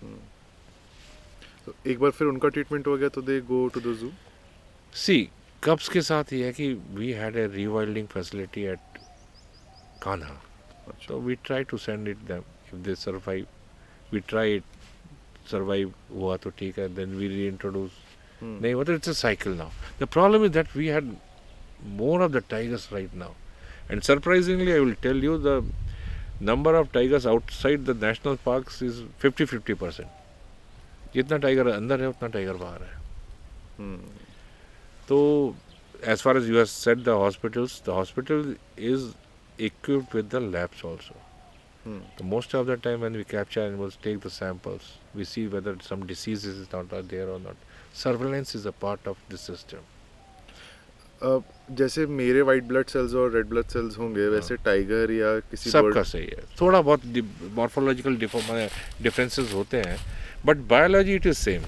तो एक बार फिर उनका treatment हो गया तो they go to the zoo. See, cubs के साथ ये है कि we had a rewilding facility at Kanha. So we try to send it them. If they survive, we try it. Survive हुआ तो ठीक है. Then we reintroduce. नहीं मतलब it's a cycle now. The problem is that we had more of the tigers right now, and surprisingly I will tell you the number of tigers outside the national parks is 50-50%. जितना tiger अंदर है उतना tiger बाहर है. तो as far as you have said, the hospital is equipped with the labs also. So most of the time when we capture animals, take the samples, we see whether some diseases is not there or not. Surveillance is a part of the system. जैसे मेरे white blood cells और red blood cells होंगे वैसे tiger या किसी सबका सही है. थोड़ा बहुत मॉर्फोलॉजिकल डिफरेंसेस होते हैं, but biology it is same.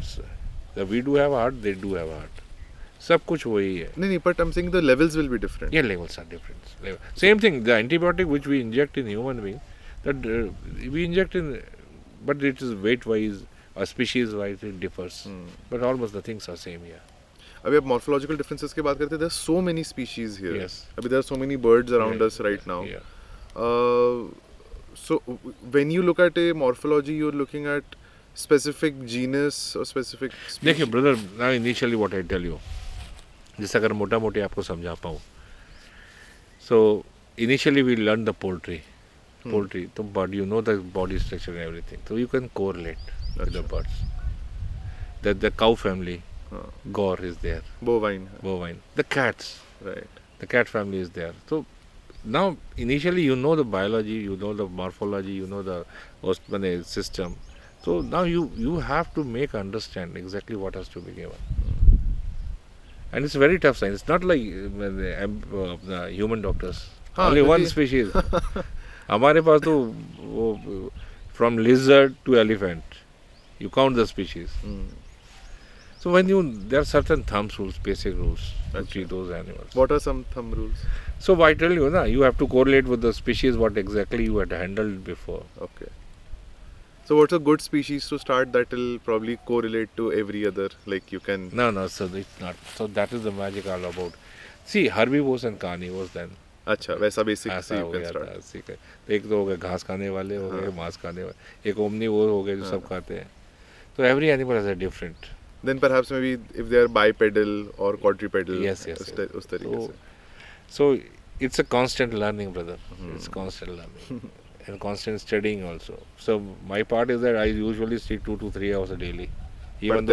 We do have heart, they do have heart. सब कुछ वही है. नहीं but I am saying the levels will be different. Yeah, levels are different. Same thing, the antibiotic which we inject in human being, that we inject in, but it is weight wise or species wise it differs. But almost the things are same here. अभी आप morphological differences की बात करते हैं. There are so many species here. Yes. अभी there are so many birds around us right now. So when you look at a morphology, you're looking at specific genus or specific species. देखिए brother, now initially what I tell you, जिस अगर मोटा मोटी आपको समझा पाऊँ. So initially we learn the poultry. तो but you know the body structure and everything. So you can correlate with the birds. The cow family, gaur is there. Bovine. The cats. Right. The cat family is there. So now initially you know the biology, you know the morphology, you know the system. So now you have to make understand exactly what has to be given. And it's a very tough science. It's not like the human doctors. Only one species. हमारे पास तो वो from lizard to elephant, you count the species. So when there are certain thumb rules, basic rules to treat those animals. What are some thumb rules? So I tell you, you have to correlate with the species what exactly you had handled before. Okay. So what's a good species to start that will probably correlate to every other, like you can... No, so it's not. So that is the magic all about. See, herbivores and carnivores then. अच्छा, वैसा basic ऐसा से हो you can गया start. था. ठीक है. एक तो हो गए घास खाने वाले, हो गए मांस खाने वाले, एक omnivore हो गए जो सब खाते हैं. So every animal has a different. Then perhaps maybe if they are bipedal or quadrupedal. Yes. उस तरीके से. So it's a constant learning, brother. It's constant learning. And constant studying also. So my part is that I usually sleep 2 to 3 hours a daily. Even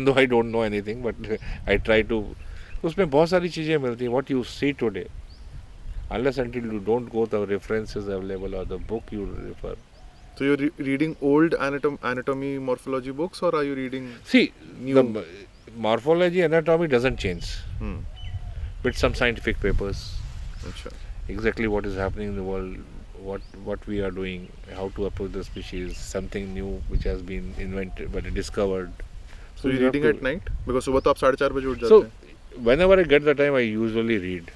though I don't know anything, but I try to. उसमें बहुत सारी चीज़ें मिलती हैं. What you see today, unless until you don't go the references available or the book you refer. So you're reading old anatomy morphology books, or are you reading? See, new? the morphology anatomy doesn't change. With some scientific papers. अच्छा. Exactly what is happening in the world. What we are doing, how to approach the species, something new which has been invented but discovered. So you're reading at night? Because सुबह तो आप 4:30 बजे उठ जाते So हैं. whenever I get the time, I usually read.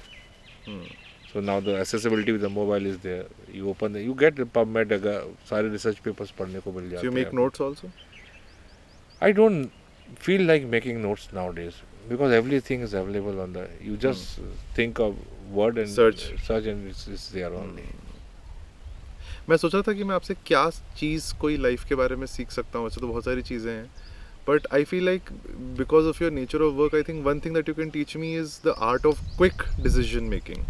So now the accessibility with the mobile is there. You open you get the PubMed, सारे research papers पढ़ने को मिल जाते हैं. So you make notes also? I don't feel like making notes nowadays because everything is available on the. You just think of word and search and it's there only. मैं सोच रहा था कि मैं आपसे क्या चीज़ कोई लाइफ के बारे में सीख सकता हूँ. वैसे तो बहुत सारी चीज़ें हैं, but I feel like because of your nature of work I think one thing that you can teach me is the art of quick decision making.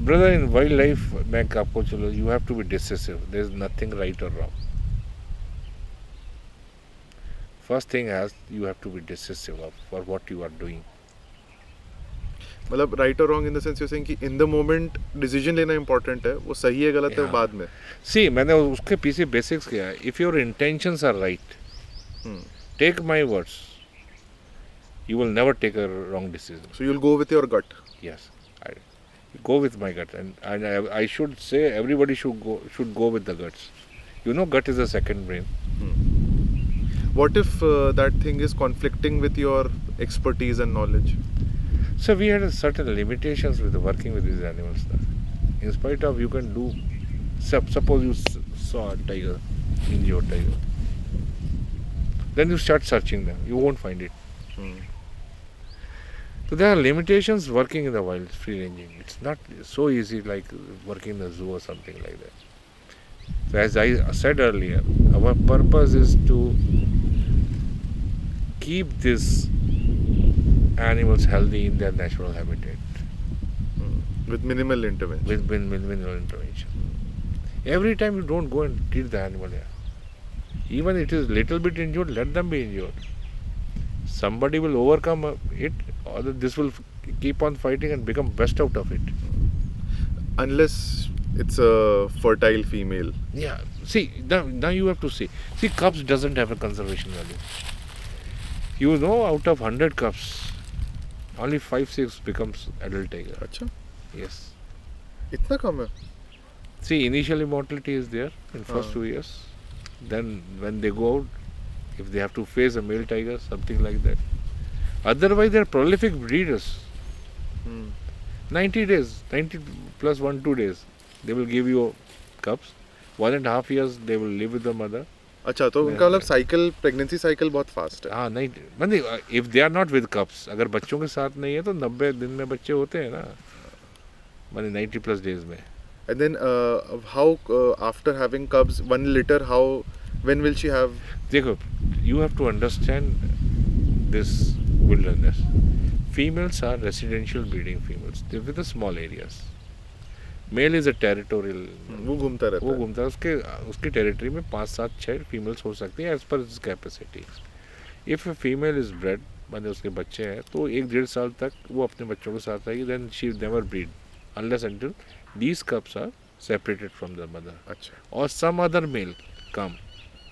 Brother, in wildlife, मैं आपको चलो, you have to be decisive. There is nothing right or wrong. First thing you have to be decisive for what you are doing. मतलब right और wrong in the sense you saying कि in the moment decision लेना important है, वो सही है गलत है बाद में. See, मैंने उसके पीछे बेसिक्स किया है. If your intentions are right, take my words, you will never take a wrong decision. So you'll go with your gut. Yes, I go with my gut, and I should say everybody should go with the guts. You know, gut is the second brain. What if that thing is conflicting with your expertise and knowledge? So we had certain limitations with working with these animals. In spite of you can do, suppose you saw a tiger, injured tiger, then you start searching them, you won't find it. So there are limitations working in the wild, free ranging. It's not so easy like working in the zoo or something like that. So as I said earlier, our purpose is to keep these animals healthy in their natural habitat With minimal intervention. with minimal intervention. Every time you don't go and treat the animal here. Even it is little bit injured, let them be injured. Somebody will overcome it, or this will keep on fighting and become best out of it. Unless it's a fertile female. Yeah. See, now you have to see. See, cubs doesn't have a conservation value. You know, out of 100 cubs, only 5-6 becomes adult tiger. अच्छा, Yes. इतना कम है? See, initially mortality is there in first 2 years. Then when they go out, if they have to face a male tiger, something like that. Otherwise, they are prolific breeders. 90 days, 90 plus 1-2 days, they will give you cubs. 1.5 years they will live with the mother. अच्छा, तो उनका मतलब cycle, pregnancy cycle बहुत fast है. हाँ नहीं मतलब if they are not with cubs, अगर बच्चों के साथ नहीं है तो 90 दिन में बच्चे होते हैं ना, मतलब 90 प्लस डेज में. And then how after having cubs, 1 litter, when will she have? देखो, you have to understand this wilderness. Females are residential breeding females. They with the small areas. Male is a territorial. वो घूमता रहता वो है. घूमता है, उसकी territory में 5-7-6 फीमेल्स हो सकती है as per is capacity. If a female is bred, मतलब उसके बच्चे हैं, तो 1-1.5 साल तक वो अपने बच्चों के साथ रहेगी. Then she never breed unless until these cubs are separated from the mother. अच्छा. Or some other male come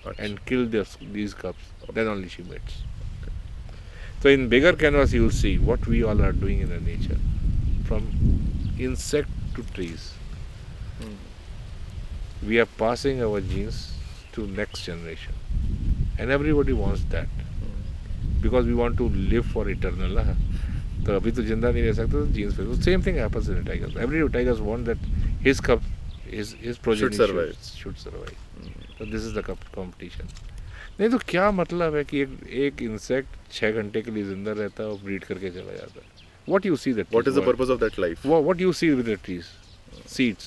अच्छा. and kill these cubs. Then only she mates. So in bigger canvas you will see what we all are doing in the nature, from insect to trees. We are passing our genes to next generation, and everybody wants that because we want to live for eternal. तो अभी तो जिंदा नहीं रह सकते, तो jeans पे. तो same thing happens in tigers. Every tigers want that his cup his progeny should survive. तो दिस इज द कंपटीशन. नहीं तो क्या मतलब है कि एक इंसेक्ट 6 घंटे के लिए जिंदा रहता है और ब्रीड करके चला जाता है. What you see that, What is the purpose of that life? what you see with the trees, seeds,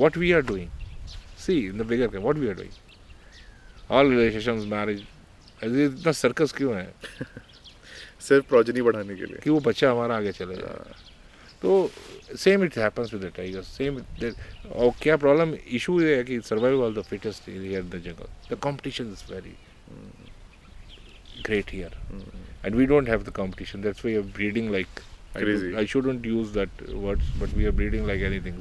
what we are doing. See in the bigger what we are doing, all relations, marriage. इतना circus क्यों है? सिर्फ progeny बढ़ाने के लिए. कि वो बच्चा हमारा आगे चले जाए. तो same it happens with the tigers. Same. और क्या प्रॉब्लम इशू ये है कि survival of the fittest here in the jungle. The competition is very great here and we don't have the competition. That's why we are breeding like Crazy. I shouldn't use that words, but we are breeding like anything.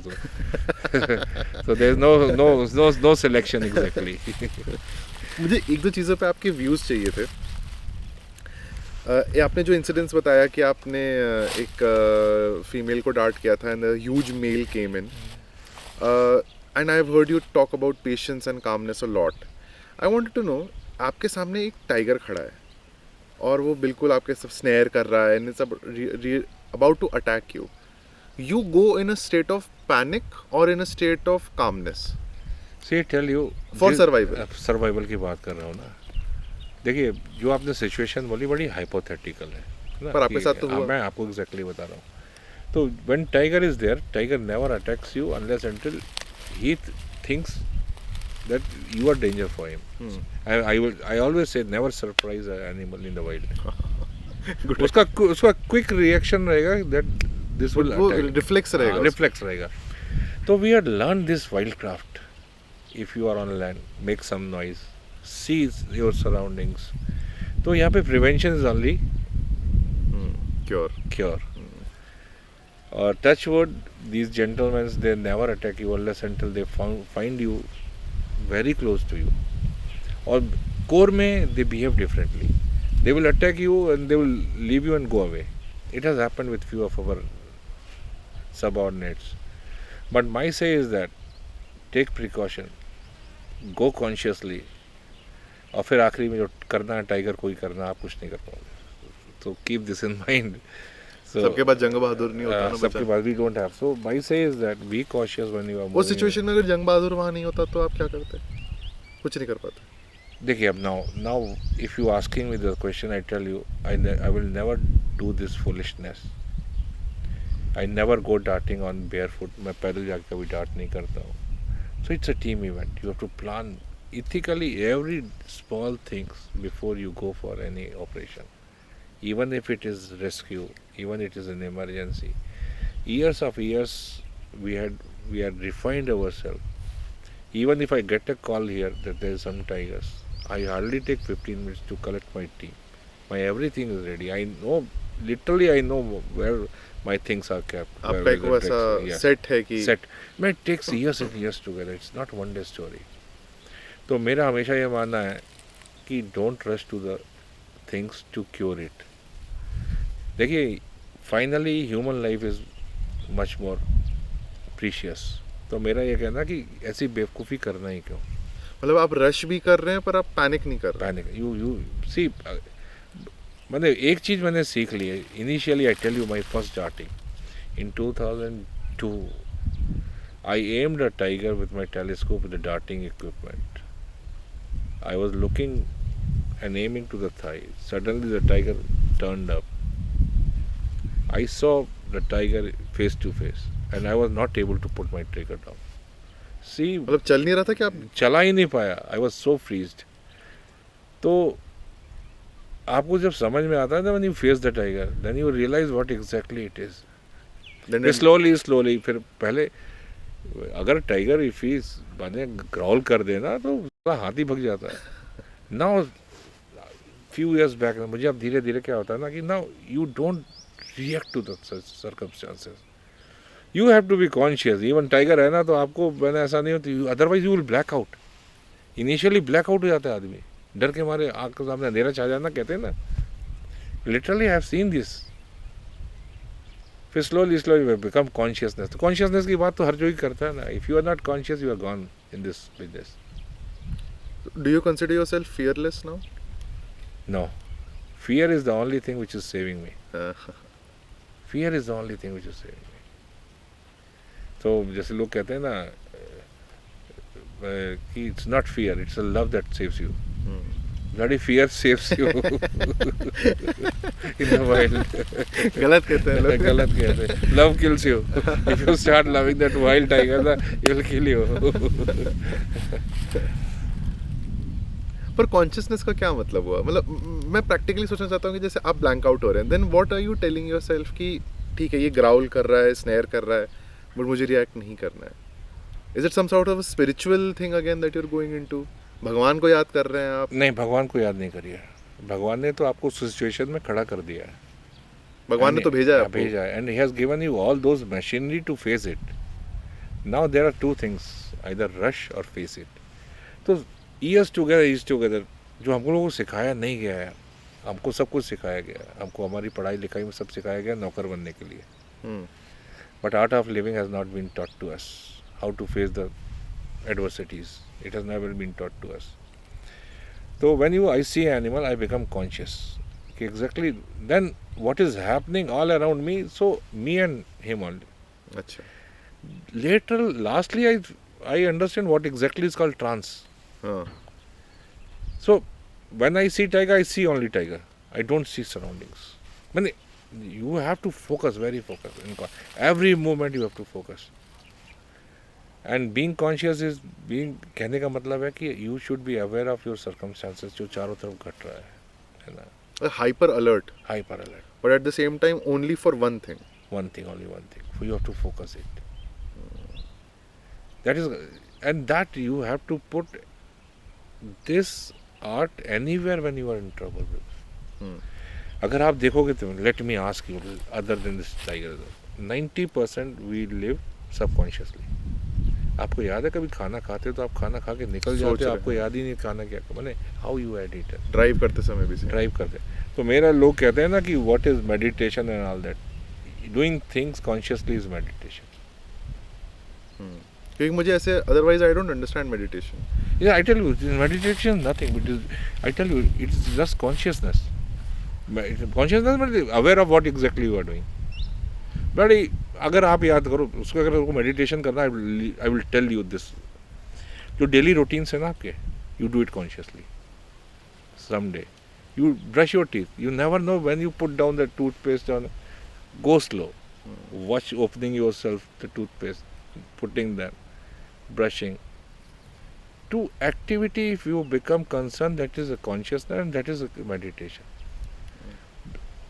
So there's no selection exactly. मुझे 1-2 चीज़ों पे आपके views चाहिए थे. ये आपने जो incidents बताया कि आपने एक फीमेल को डांट किया था and huge male came in, and I have heard you talk about patience and calmness a lot. I wanted to know, आपके सामने एक टाइगर खड़ा है और वो बिल्कुल आपके सब स्नेयर कर रहा है and it's about to attack you. You go in a state of panic और in a state of calmness See, tell you for survival. Survival की बात कर रहा हूँ ना. देखिए, जो आपने सिचुएशन बोली बड़ी हाइपोथेटिकल है ना, पर आपके कि साथ तो हुआ. मैं आपको एग्जैक्टली बता रहा हूँ. तो when tiger is there, tiger never attacks you unless until he thinks that you are danger for him. I always say never surprise an animal in the wild. उसका क्विक रिएक्शन रहेगा that this will वो attack. Reflex रहेगा. Reflex रहेगा. तो we had learned this wild craft. If you are on land, make some noise, see your surroundings. तो यहाँ पे prevention is only cure. और touch wood, these gentlemen, they never attack you unless until they find you very close to you. और core में they behave differently. They will attack you and they will leave you and go away. It has happened with few of our subordinates. But my say is that take precaution, go consciously. और फिर आखिरी में जो करना है tiger को ही करना, आप कुछ नहीं कर पाओगे. तो keep this in mind. सबके पास जंग बहादुर नहीं होता ना. सबके पास we don't have. So my say is that be cautious when you are moving. वो सिचुएशन में अगर जंग बहादुर वहाँ नहीं होता तो आप क्या करते? कुछ नहीं कर पाते. देखिए, अब now if you asking me the question, I tell you I will never do this foolishness. I never go darting on barefoot. मैं पैदल जाकर कभी डार्ट नहीं करता हूँ. So it's a team event. You have to plan ethically every small things before you go for any operation, even if it is rescue, even it is an emergency. Years of years we had refined ourselves. Even if I get a call here that there is some tigers, I hardly take 15 minutes to collect my team. My everything is ready. I know, literally I know where my things are kept. आपका एक वैसा set है कि set में it takes years and years together. It's not one day story. तो मेरा हमेशा ये मानना है कि don't rush to the things to cure it. देखिए, finally human life is much more precious. तो मेरा ये कहना कि ऐसी बेवकूफ़ी करना ही क्यों. मतलब आप रश भी कर रहे हैं पर आप पैनिक नहीं कर रहे. Panic you see. मैंने एक चीज़ मैंने सीख ली है. Initially I tell you my first starting in 2002 I aimed a tiger with my telescope with darting equipment. I was looking and aiming to the thigh. Suddenly the tiger turned up. I saw the tiger face to face and I was not able to put my trigger down. See, मतलब चल नहीं रहा था कि आप चला ही नहीं पाया. I was so freezed. तो आपको जब समझ में आता है ना, when you face the tiger, then you realize what exactly it is. then फिर slowly फिर पहले अगर टाइगर इफ ही माने ग्राउल कर देना तो पूरा हाथी भग जाता है. नाउ फ्यू इयर्स बैक मुझे अब धीरे धीरे क्या होता है ना कि now you don't react to the circumstances. You have to be conscious. Even tiger है ना तो आपको मैंने ऐसा नहीं होती, otherwise you will black out. Initially black out हो जाता है आदमी, डर के मारे आँख के सामने अंधेरा छा जाना कहते हैं ना. Literally I have seen this. फिर स्लोली बिकम कॉन्शियसनेस. तो कॉन्शियसनेस की बात तो हर जो ही करता है ना. If you are not conscious you are gone in this business. do you consider yourself fearless now? No. Fear is the only thing which is saving me. Uh, Fear is the only thing which is saving me. तो जैसे लोग कहते हैं ना कि it's not fear, it's a love that saves you. Bloody fear saves you in the wild. गलत कहते हैं लोग. गलत कहते हैं. Love kills you. If you start loving that wild tiger, ना, it will kill you. पर कॉन्शियसनेस का क्या मतलब हुआ? मतलब मैं प्रैक्टिकली सोचना चाहता हूँ कि जैसे आप ब्लैंक आउट हो रहे हैं, then what are you telling yourself कि ठीक है ये ग्राउल कर रहा है, स्नेयर कर रहा है, बट मुझे रिएक्ट नहीं करना है. Is it some sort of spiritual thing again that you are going into? भगवान को याद कर रहे हैं आप? नहीं, भगवान को याद नहीं करिए. भगवान ने तो आपको सिचुएशन में खड़ा कर दिया है. भगवान ने तो भेजा है आपको. भेजा है. And he has given you all those machinery to face it. Now there are two things, either rush और फेस इट. तो ईयर्स टुगेदर जो हम लोगों को सिखाया नहीं गया है. हमको सब कुछ सिखाया गया. हमको हमारी पढ़ाई लिखाई में सब सिखाया गया नौकर बनने के लिए. But art of living has not been taught to us. How to face the adversities. It has never been taught to us. So when I see an animal, I become conscious. Exactly. Then what is happening all around me? So me and him only. अच्छा. Later, lastly, I understand what exactly is called trance. हाँ. So when I see tiger, I see only tiger. I don't see surroundings. When you have to focus, very focus. Every moment you have to focus. And being conscious is being, कहने का मतलब है कि you should be aware of your circumstances जो चारों तरफ घट रहा है ना. Hyper alert. Hyper alert. But at the same time only for one thing. only one thing. You have to focus it. That is, and that you have to put this art anywhere when you are in trouble with. अगर आप देखोगे तो let me ask you, other than this tiger, 90% we live subconsciously. आपको याद है कभी खाना खाते हो तो आप खाना खा के निकल जाते हो, आपको याद ही नहीं खाना क्या मैंने. How you ate it. Drive करते समय भी ड्राइव करते. तो मेरा लोग कहते हैं ना कि what is meditation and all that. Doing things consciously is meditation. क्योंकि मुझे ऐसे otherwise I don't understand meditation. Yeah, I tell you, meditation is nothing. I tell you, it's just consciousness. Consciousness means aware of what exactly you are doing. बड़ी अगर आप याद करो उसको, अगर आपको मेडिटेशन करना, I will tell you this. जो डेली रूटीन्स है ना आपके, you do it consciously. Some day you brush your teeth, you never know when you put down the toothpaste on. Go slow. Watch opening yourself the toothpaste, putting them, brushing. to activity, if you become concerned, that is a consciousness and that is a meditation.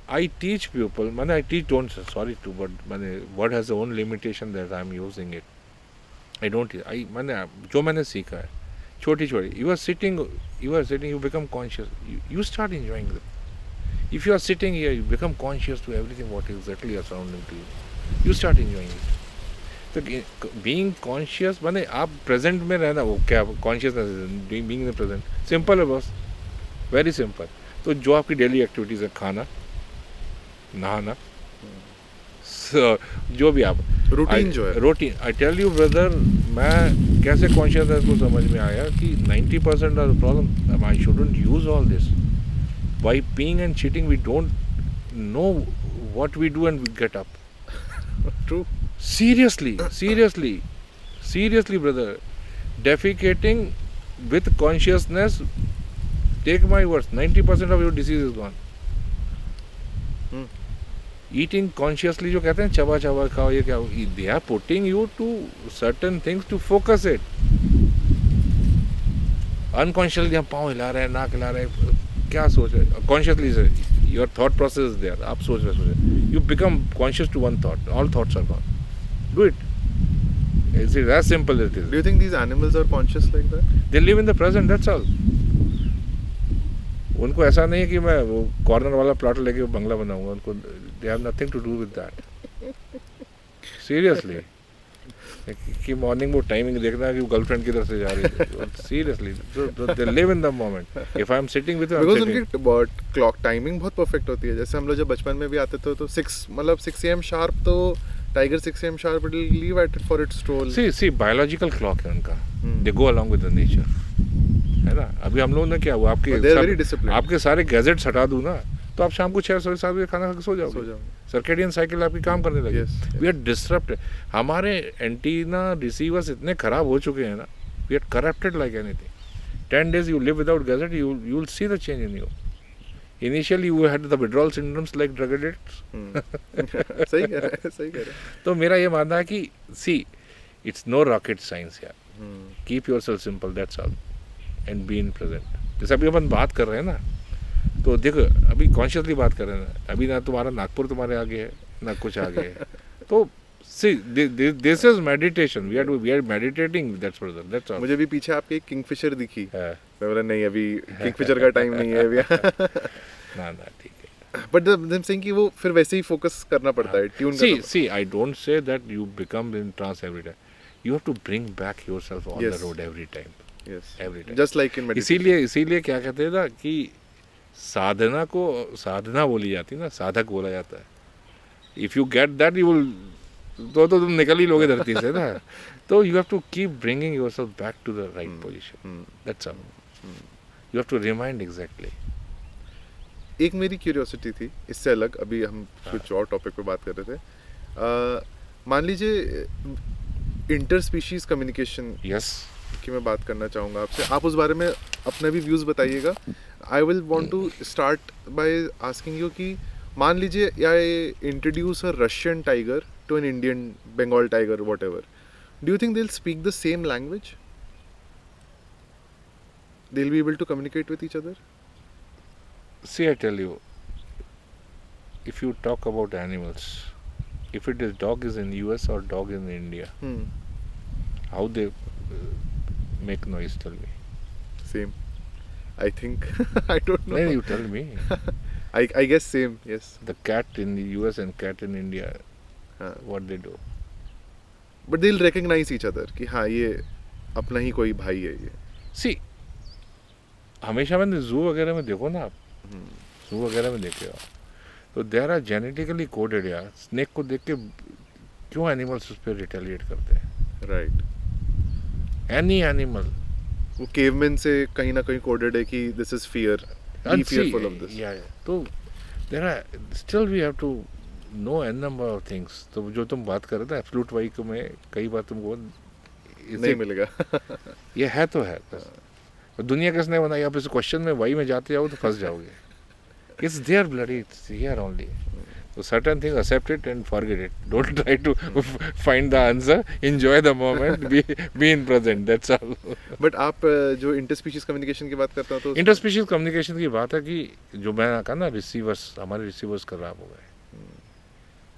I teach people, I teach, don't, sorry to, but word has its own limitation that I am using it. I don't, जो मैंने सीखा है, छोटी छोटी, you are sitting, you become conscious, you start enjoying it. If you are sitting here, you become conscious to everything what exactly is surrounding to you. You start enjoying it. तो being conscious माने आप present में रहना, वो क्या consciousness, being in the present, simple है बस, very simple. तो जो आपकी डेली एक्टिविटीज़ है, खाना, नहाना, जो भी आप रूटीन जो है, routine, I tell you brother, मैं कैसे कॉन्शियसनेस को समझ में आया कि 90% of the problem, I shouldn't use all this. By peeing and cheating we don't know what we do and we get up. True. Seriously, brother. Defecating with consciousness, take my words, 90% of your disease is gone. Eating consciously, जो कहते हैं चबा चबा खाओ, ये क्या, they are putting you to certain things to focus it. Unconsciously हम पाँव हिला रहे हैं, नाक हिला रहे हैं, क्या सोच रहे हैं? Consciously से your thought process is there. आप सोच रहे. You become conscious to one thought. All thoughts are gone. Do it. It's as simple as it is. Do you think these animals are conscious like that? They live in the present, that's all. उनको ऐसा नहीं है कि मैं वो corner वाला plot लेके बंगला बनाऊंगा. उनको they have nothing to do with that. Seriously. कि मॉर्निंग वो टाइमिंग देखना है कि वो गर्लफ्रेंड किधर से जा रही है. Seriously, they live in the moment. If I am sitting with you, Because उनकी क्लॉक टाइमिंग बहुत परफेक्ट होती है. जैसे हम लोग जब बचपन में भी आते थे तो 6 AM शार्प, तो tiger 6 AM sharp will leave at for its stroll. See, biological clock है उनका. They go along with the nature. है ना. अभी हम लोगों ने क्या हुआ, आपके सारे गैजेट्स हटा दूँ ना, तो आप शाम को 6-7 बजे खाना खा के सो जाओगे. सर्केडियन साइकिल आपकी काम करने लगी. We are disturbed. हमारे एंटीना रिसीवर्स इतने खराब हो चुके हैं ना, we are corrupted like anything. 10 days you live without gadget, you will see the change in you. Initially you had the withdrawal symptoms like drug addicts. सही कह रहे हैं. तो मेरा ये मानना है कि see, it's no rocket science यार. Keep yourself simple, that's all, and be in present. जैसे अभी अपन बात कर रहे हैं ना, तो देखो अभी कॉन्शियसली बात कर रहे हैं ना, अभी ना तुम्हारा नागपुर तुम्हारे आगे है, ना कुछ आगे है. तो see, this is meditation. We are meditating. That's all. मुझे भी पीछे आपके एक किंगफिशर दिखी. मैं बोला नहीं, अभी किंगफिशर का टाइम नहीं है अभी. ना ठीक है. But them saying कि वो फिर वैसे ही फोकस करना पड़ता है, ट्यून करना. See, I don't say that you become in trance every time. You have to bring back yourself on the road every time. Yes. Every time. Just like in meditation. इसीलिए क्या कहते हैं ना कि साधना को साधना बोली जाती है ना, साधक बोला जाता है. If you get that, you will, तो तुम निकल ही लोगे धरती से ना. तो you have to keep bringing yourself back to the right position. That's all. You have to remind exactly. एक मेरी क्यूरियोसिटी थी इससे अलग, अभी हम कुछ और टॉपिक पे बात कर रहे थे. मान लीजिए इंटर स्पीशीज कम्युनिकेशन की मैं बात करना चाहूँगा आपसे. आप उस बारे में अपने भी व्यूज़ बताइएगा. I will want to start by asking you कि मान लीजिए I introduce a Russian tiger to an Indian Bengal tiger, whatever. Do you think they will speak the same language? They will be able to communicate with each other? See, I tell you, if you talk about animals, if it is dog is in US or dog in India, how they make noise, tell me. Same. I think. I don't know. No, you tell me. I guess same, yes. The cat in the US and cat in India, what they do. But they'll recognize each other कि हाँ ये अपना ही कोई भाई है ये. See, हमेशा मैंने जू वगैरह में देखो ना आप, जू वगैरह में देखे हो, तो देयर आर जेनेटिकली कोडेड यार. स्नेक को देख के क्यों एनिमल्स उस पर रिटेलिएट करते हैं? राइट. एनी एनिमल, वो केवमैन से कहीं ना कहीं कोडेड है कि this is fear, be fearful of this. तो there are still we have to know an number of things. तो जो तुम बात कर रहे थे एब्सोल्यूट वाई को, में कई बार तुमको नहीं मिलेगा. ये है तो है बस. दुनिया किसने बनाई? आप इस क्वेश्चन में वाई में जाते जाओ तो फंस जाओगे. It's there bloody, it's here only. So certain things, accept it and forget it. Don't try to find the answer. Enjoy the moment. Be in present. That's all. But आप जो इंटरस्पीशीज communication की बात करते हो तो इंटरस्पीशीज कम्युनिकेशन की बात है कि जो मैं कहा ना, रिसीवर्स, हमारे रिसीवर्स खराब हो गए,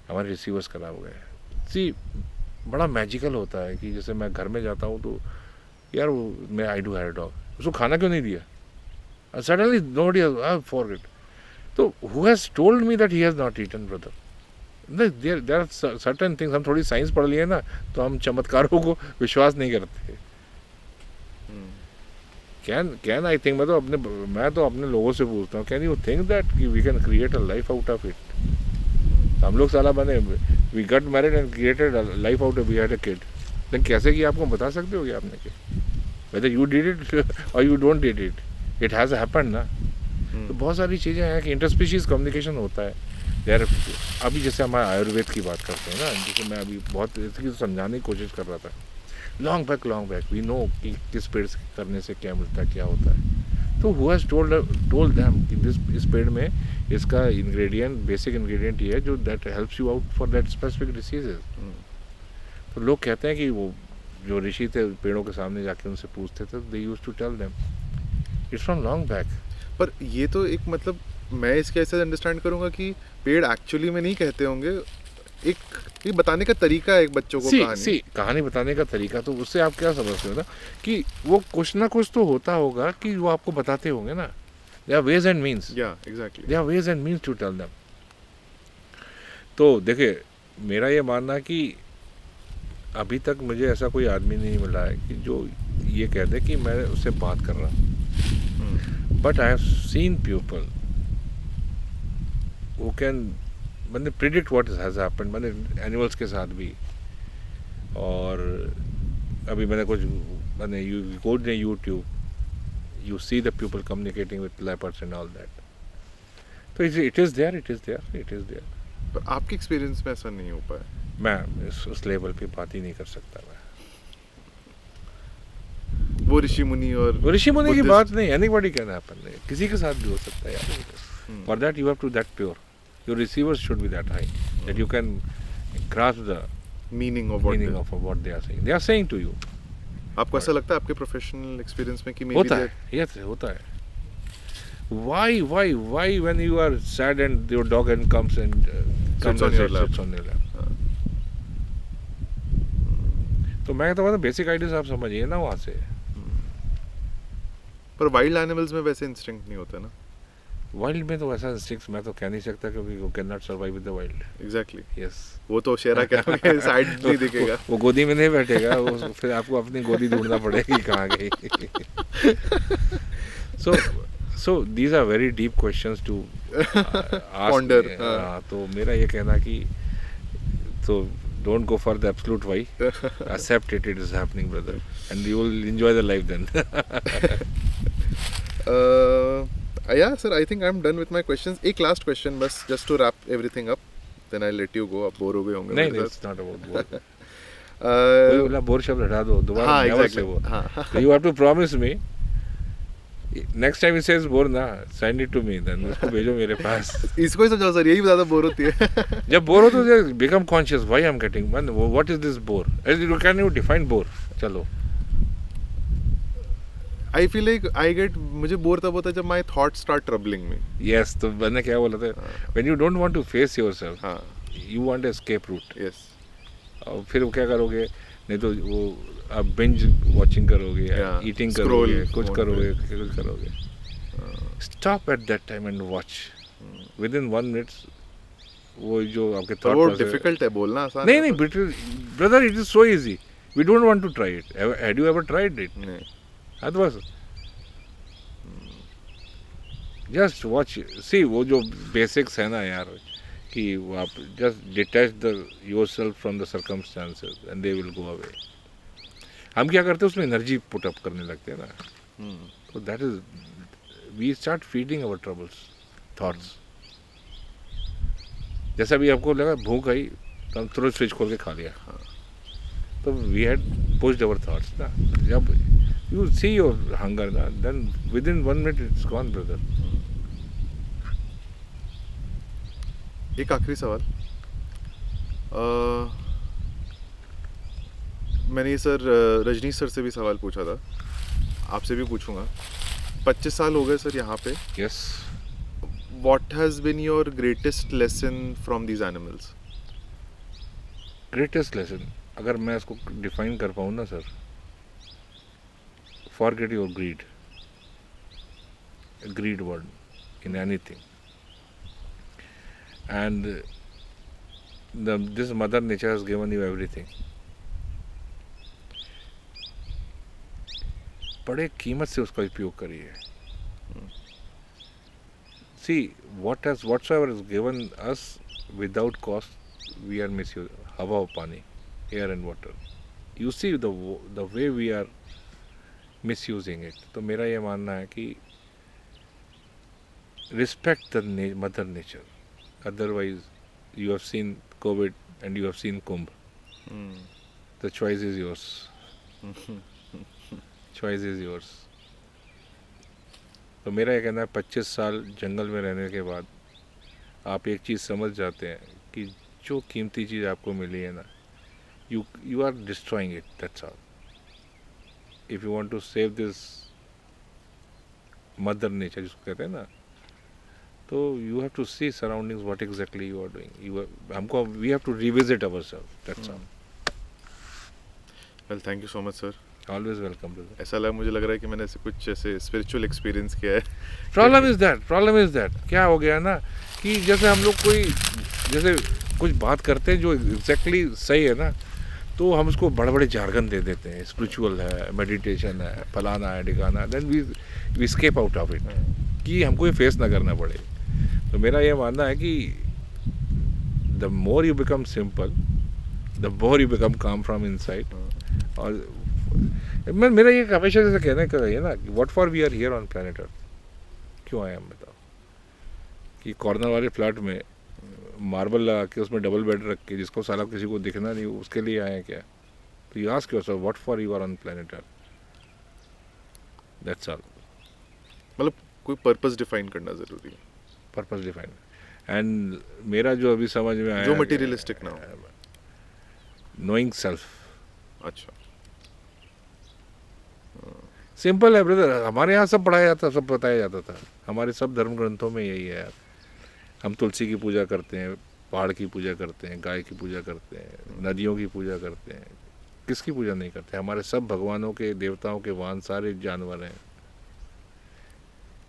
हमारे रिसीवर्स खराब हो गए। सी, बड़ा मैजिकल होता है कि जैसे मैं घर में जाता हूँ तो यार मैं आई डू हैव डॉग, उसको खाना क्यों नहीं दिया, सडनली नोबडी आई फॉरगेट। तो who has told me that he has not eaten brother? There are certain things, हम थोड़ी साइंस पढ़ लिए ना तो हम चमत्कारों को विश्वास नहीं करते। कैन आई थिंक, मैं तो अपने लोगों से पूछता हूँ, can you think that we can create a life out of it? हम लोग साला बने, we got married and created a life out of, we had a kid. लेकिन कैसे कि आपको बता सकते हो कि आपने कि वेदर यू डिड इट और you don't did it, it has happened ना। तो बहुत सारी चीज़ें हैं कि इंटरस्पीशीज़ कम्युनिकेशन होता है यार। अभी जैसे हमारे आयुर्वेद की बात करते हैं ना, जैसे मैं अभी बहुत इसकी समझाने की कोशिश कर रहा था, लॉन्ग बैक वी नो कि किस पेड़ से करने से क्या मिलता है, क्या होता है। तो हु हैज़ टोल्ड देम कि इस पेड़ में इसका इंग्रेडिएंट, बेसिक इंग्रेडिएंट ये है जो that helps you out for that specific diseases. तो लोग कहते हैं कि वो जो ऋषि थे पेड़ों के सामने जाके उनसे पूछते थे, they used to tell them it's from long back. पर ये तो एक मतलब मैं इसके ऐसे अंडरस्टैंड करूंगा कि पेड़ एक्चुअली में नहीं कहते होंगे, एक ये बताने का तरीका है एक बच्चों को कहानी बताने का तरीका। तो उससे आप क्या समझते हो ना कि वो कुछ ना कुछ तो होता होगा कि वो आपको बताते होंगे ना। They are ways and means, exactly they are ways and means to tell them. तो देखिए, मेरा ये मानना कि अभी तक मुझे ऐसा कोई आदमी नहीं मिला है कि जो ये कह दे कि मैं उससे बात कर रहा हूँ। But I have seen people who can मैंने प्रिडिक्ट व्हाट हैज़ हैपेंड, मैंने एनिमल्स के साथ भी। और अभी मैंने कुछ मैंने you go to YouTube, you see the people communicating with leopards and all that. तो इट इज़ देयर। पर आपके एक्सपीरियंस में ऐसा नहीं हो पाया? मैं उस लेवल पे बात ही नहीं कर सकता। मैं वो ऋषि मुनि की बात नहीं, एनीबॉडी कैन हैपन, किसी के साथ भी हो सकता है यार। For that you have to that pure, your receivers should be that high that you can grasp the meaning of what they are saying to you. आपको ऐसा लगता है आपके प्रोफेशनल एक्सपीरियंस में कि होता है? यस, होता है। Why when you are sad and your dog and comes sits on your lap. तो मैं कहता हूँ बेसिक आइडियाज आप समझिए ना वहाँ से। पर वाइल्ड एनिमल्स में वैसे इंस्टिंक्ट नहीं होता ना? वाइल्ड में तो वैसा इंस्टिंक्ट मैं तो कह नहीं सकता क्योंकि वो can not survive with the wild. Exactly, yes. वो तो शेरा कह साइड नहीं दिखेगा, वो गोदी में नहीं बैठेगा, वो फिर आपको अपनी गोदी ढूंढना पड़ेगी कहाँ गई। So these are very deep questions to ask. Ponder. तो मेरा ये कहना कि तो don't go for the absolute why. Accept it is happening, brother, and you will enjoy the life then. Yeah, sir, I think I'm done with my questions. एक last question बस, just to wrap everything up, then I'll let you go. आप bore हो गए होंगे? नहीं, it's not about bored. कोई बोला bore शब्द हटा दो, दोबारा never say वो. You have to promise me. Next time it says bore ना, send it to me, then उसको भेजो मेरे पास। इसको ही समझाओ सर, यही ज़्यादा बोर होती है। जब बोर हो तो become conscious, why I am getting, what is this bore, you can you define bore. चलो, आई फील लाइक मुझे बोर तब होता है जब my thoughts start troubling me. Yes, तो मैंने क्या बोला था, when you don't want to face yourself, you want escape route. Yes, और फिर वो क्या करोगे, नहीं तो वो आप बिंज वॉचिंग करोगे, ईटिंग करोगे, कुछ करोगे। Stop at that time and watch with in 1 minute. वो जो आपके थॉट, वो डिफिकल्ट है, बोलना आसान नहीं brother, it is so easy, we don't want to try it. Had you ever tried it? Otherwise just watch, see वो जो बेसिक्स है ना यार, कि आप just detach yourself from the circumstances and they will go away. हम क्या करते हैं, उसमें एनर्जी पुट अप करने लगते हैं ना, तो that is we start feeding our troubles thoughts. जैसा भी आपको लगा भूख आई तो हम तुरंत फ्रिज खोल के खा लिया, तो we had pushed our thoughts ना। जब यू सी योर हंगर ना, then within 1 minute it's gone, brother. एक आखिरी सवाल, मैंने ये सर रजनीश सर से भी सवाल पूछा था, आपसे भी पूछूंगा। 25 साल हो गए सर यहाँ पे, yes, what has been your greatest lesson from these animals? Greatest lesson अगर मैं इसको डिफाइन कर पाऊँ ना sir, forget your greed word in anything, and this mother nature has given you everything. बड़े कीमत से उसका उपयोग करिए. See, whatsoever is given us without cost, we are misusing. हवा और पानी, air and water. You see the way we are misusing it. तो मेरा ये मानना है कि respect the mother nature. Otherwise, you have seen COVID and you have seen Kumbh. The choice is yours. Choice is yours. तो मेरा ये कहना है 25 साल जंगल में रहने के बाद आप एक चीज़ समझ जाते हैं कि जो कीमती चीज़ आपको मिली है ना, you are destroying it. That's all. If you want to save this mother nature जिसको कहते हैं ना, तो you have to see surroundings what exactly you are doing. We have to revisit ourselves. That's all. Well, thank you so much, sir. Always welcome, brother. ऐसा लगा, मुझे लग रहा है कि मैंने ऐसे कुछ ऐसे स्पिरिचुअल एक्सपीरियंस किया है. Problem is that क्या हो गया ना कि जैसे हम लोग जैसे कुछ बात करते हैं जो एग्जैक्टली सही है ना, तो हम उसको बड़े बड़े जार्गन दे देते हैं. स्पिरिचुअल है, मेडिटेशन है, फलाना है, ढिकाना, then we escape out of it कि हमको ये फेस ना करना पड़े. तो मेरा ये मानना है कि the more you become simple, the more you become काम फ्रॉम इनसाइड. और मेरा ये हमेशा जैसे कहने का है ना कि what for we are here on planet earth. क्यों आए हम बताओ? कि कॉर्नर वाले फ्लैट में मार्बल लगा के उसमें डबल बेड रख के जिसको साला किसी को दिखना नहीं, उसके लिए आए हैं क्या? तो you ask yourself what for you are on planet earth. That's all. मतलब कोई पर्पस डिफाइन करना ज़रूरी है. Purpose define. एंड मेरा जो अभी समझ में आया, जो मटेरियलिस्टिक ना हो, नोइंग सेल्फ. अच्छा, सिंपल है ब्रदर. हमारे यहाँ सब पढ़ाया जाता, सब बताया जाता था. हमारे सब धर्म ग्रंथों में यही है यार. हम तुलसी की पूजा करते हैं, पहाड़ की पूजा करते हैं, गाय की पूजा करते हैं, नदियों की पूजा करते हैं. किसकी पूजा नहीं करते? हमारे सब भगवानों के, देवताओं के वाहन सारे जानवर हैं.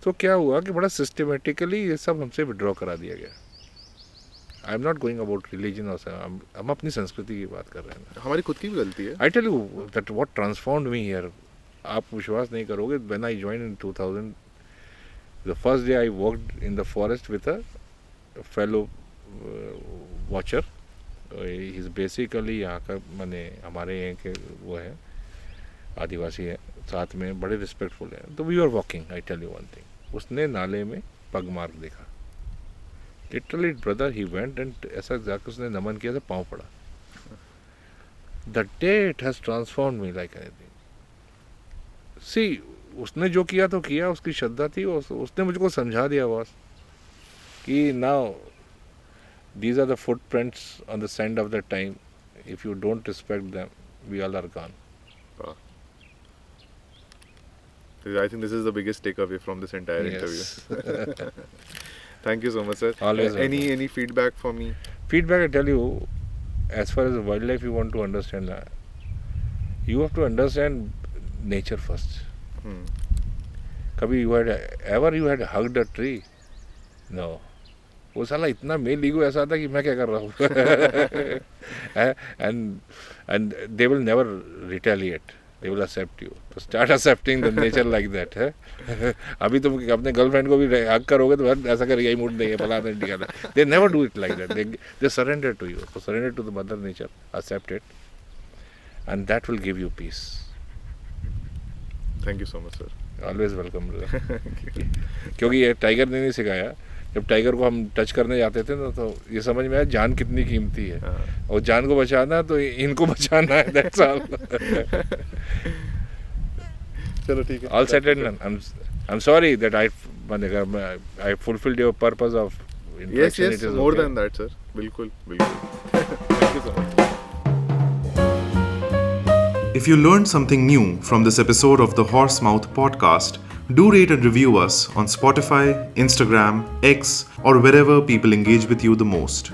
तो क्या हुआ कि बड़ा सिस्टमेटिकली ये सब हमसे विड्रॉ करा दिया गया. I am not going about religion और हम अपनी संस्कृति की बात कर रहे हैं. हमारी खुद की भी गलती है. I tell you that what transformed me here. आप विश्वास नहीं करोगे, when I joined in 2000, the first day I worked in the forest with a fellow watcher. He is basically यहाँ का, माने हमारे यहाँ के वो है, आदिवासी है, साथ में बड़े रिस्पेक्टफुल हैं. तो we are walking, I tell you one thing, उसने नाले में पग मार्क देखा. Literally brother, he went and ऐसा जाकर उसने नमन किया तो पाँव पड़ा. The day it has transformed me like anything. See, उसने जो किया तो किया, उसकी श्रद्धा थी, उसने मुझको समझा दिया बॉस कि now these are the footprints on the sand of the time. If you don't respect them, we all are gone. I think this is the biggest takeaway from this entire interview. Thank you so much, sir. Always any feedback for me? Feedback, I tell you, as far as wildlife you want to understand, you have to understand nature first. कभी you had hugged a tree? No. वो साला इतना male ego ऐसा था कि मैं क्या कर रहा हूँ. and they will never retaliate. They will accept you. So start accepting the nature like that. है. अभी तुम अपने गर्लफ्रेंड को भी हग करोगे तो ऐसा कर, यही मूड नहीं है, फलाना ढिकाना. They never do it like that. They surrender to you. So surrender to the mother nature. Accept it, and that will give you peace. Thank you so much, sir. Always welcome. क्योंकि ये tiger ने नहीं सिखाया. जब tiger को हम touch करने जाते थे ना, तो ये समझ में आया जान कितनी कीमती है. और जान को बचाना तो इनको बचाना है. That's all. चलो ठीक है. All set and done. I'm sorry that I fulfilled your purpose of Yes, Interaction yes, it is more okay. than that, sir. बिल्कुल, बिल्कुल. Thank you so much. If you learned something new from this episode of the Horsemouth podcast, do rate and review us on Spotify, Instagram, X, or wherever people engage with you the most.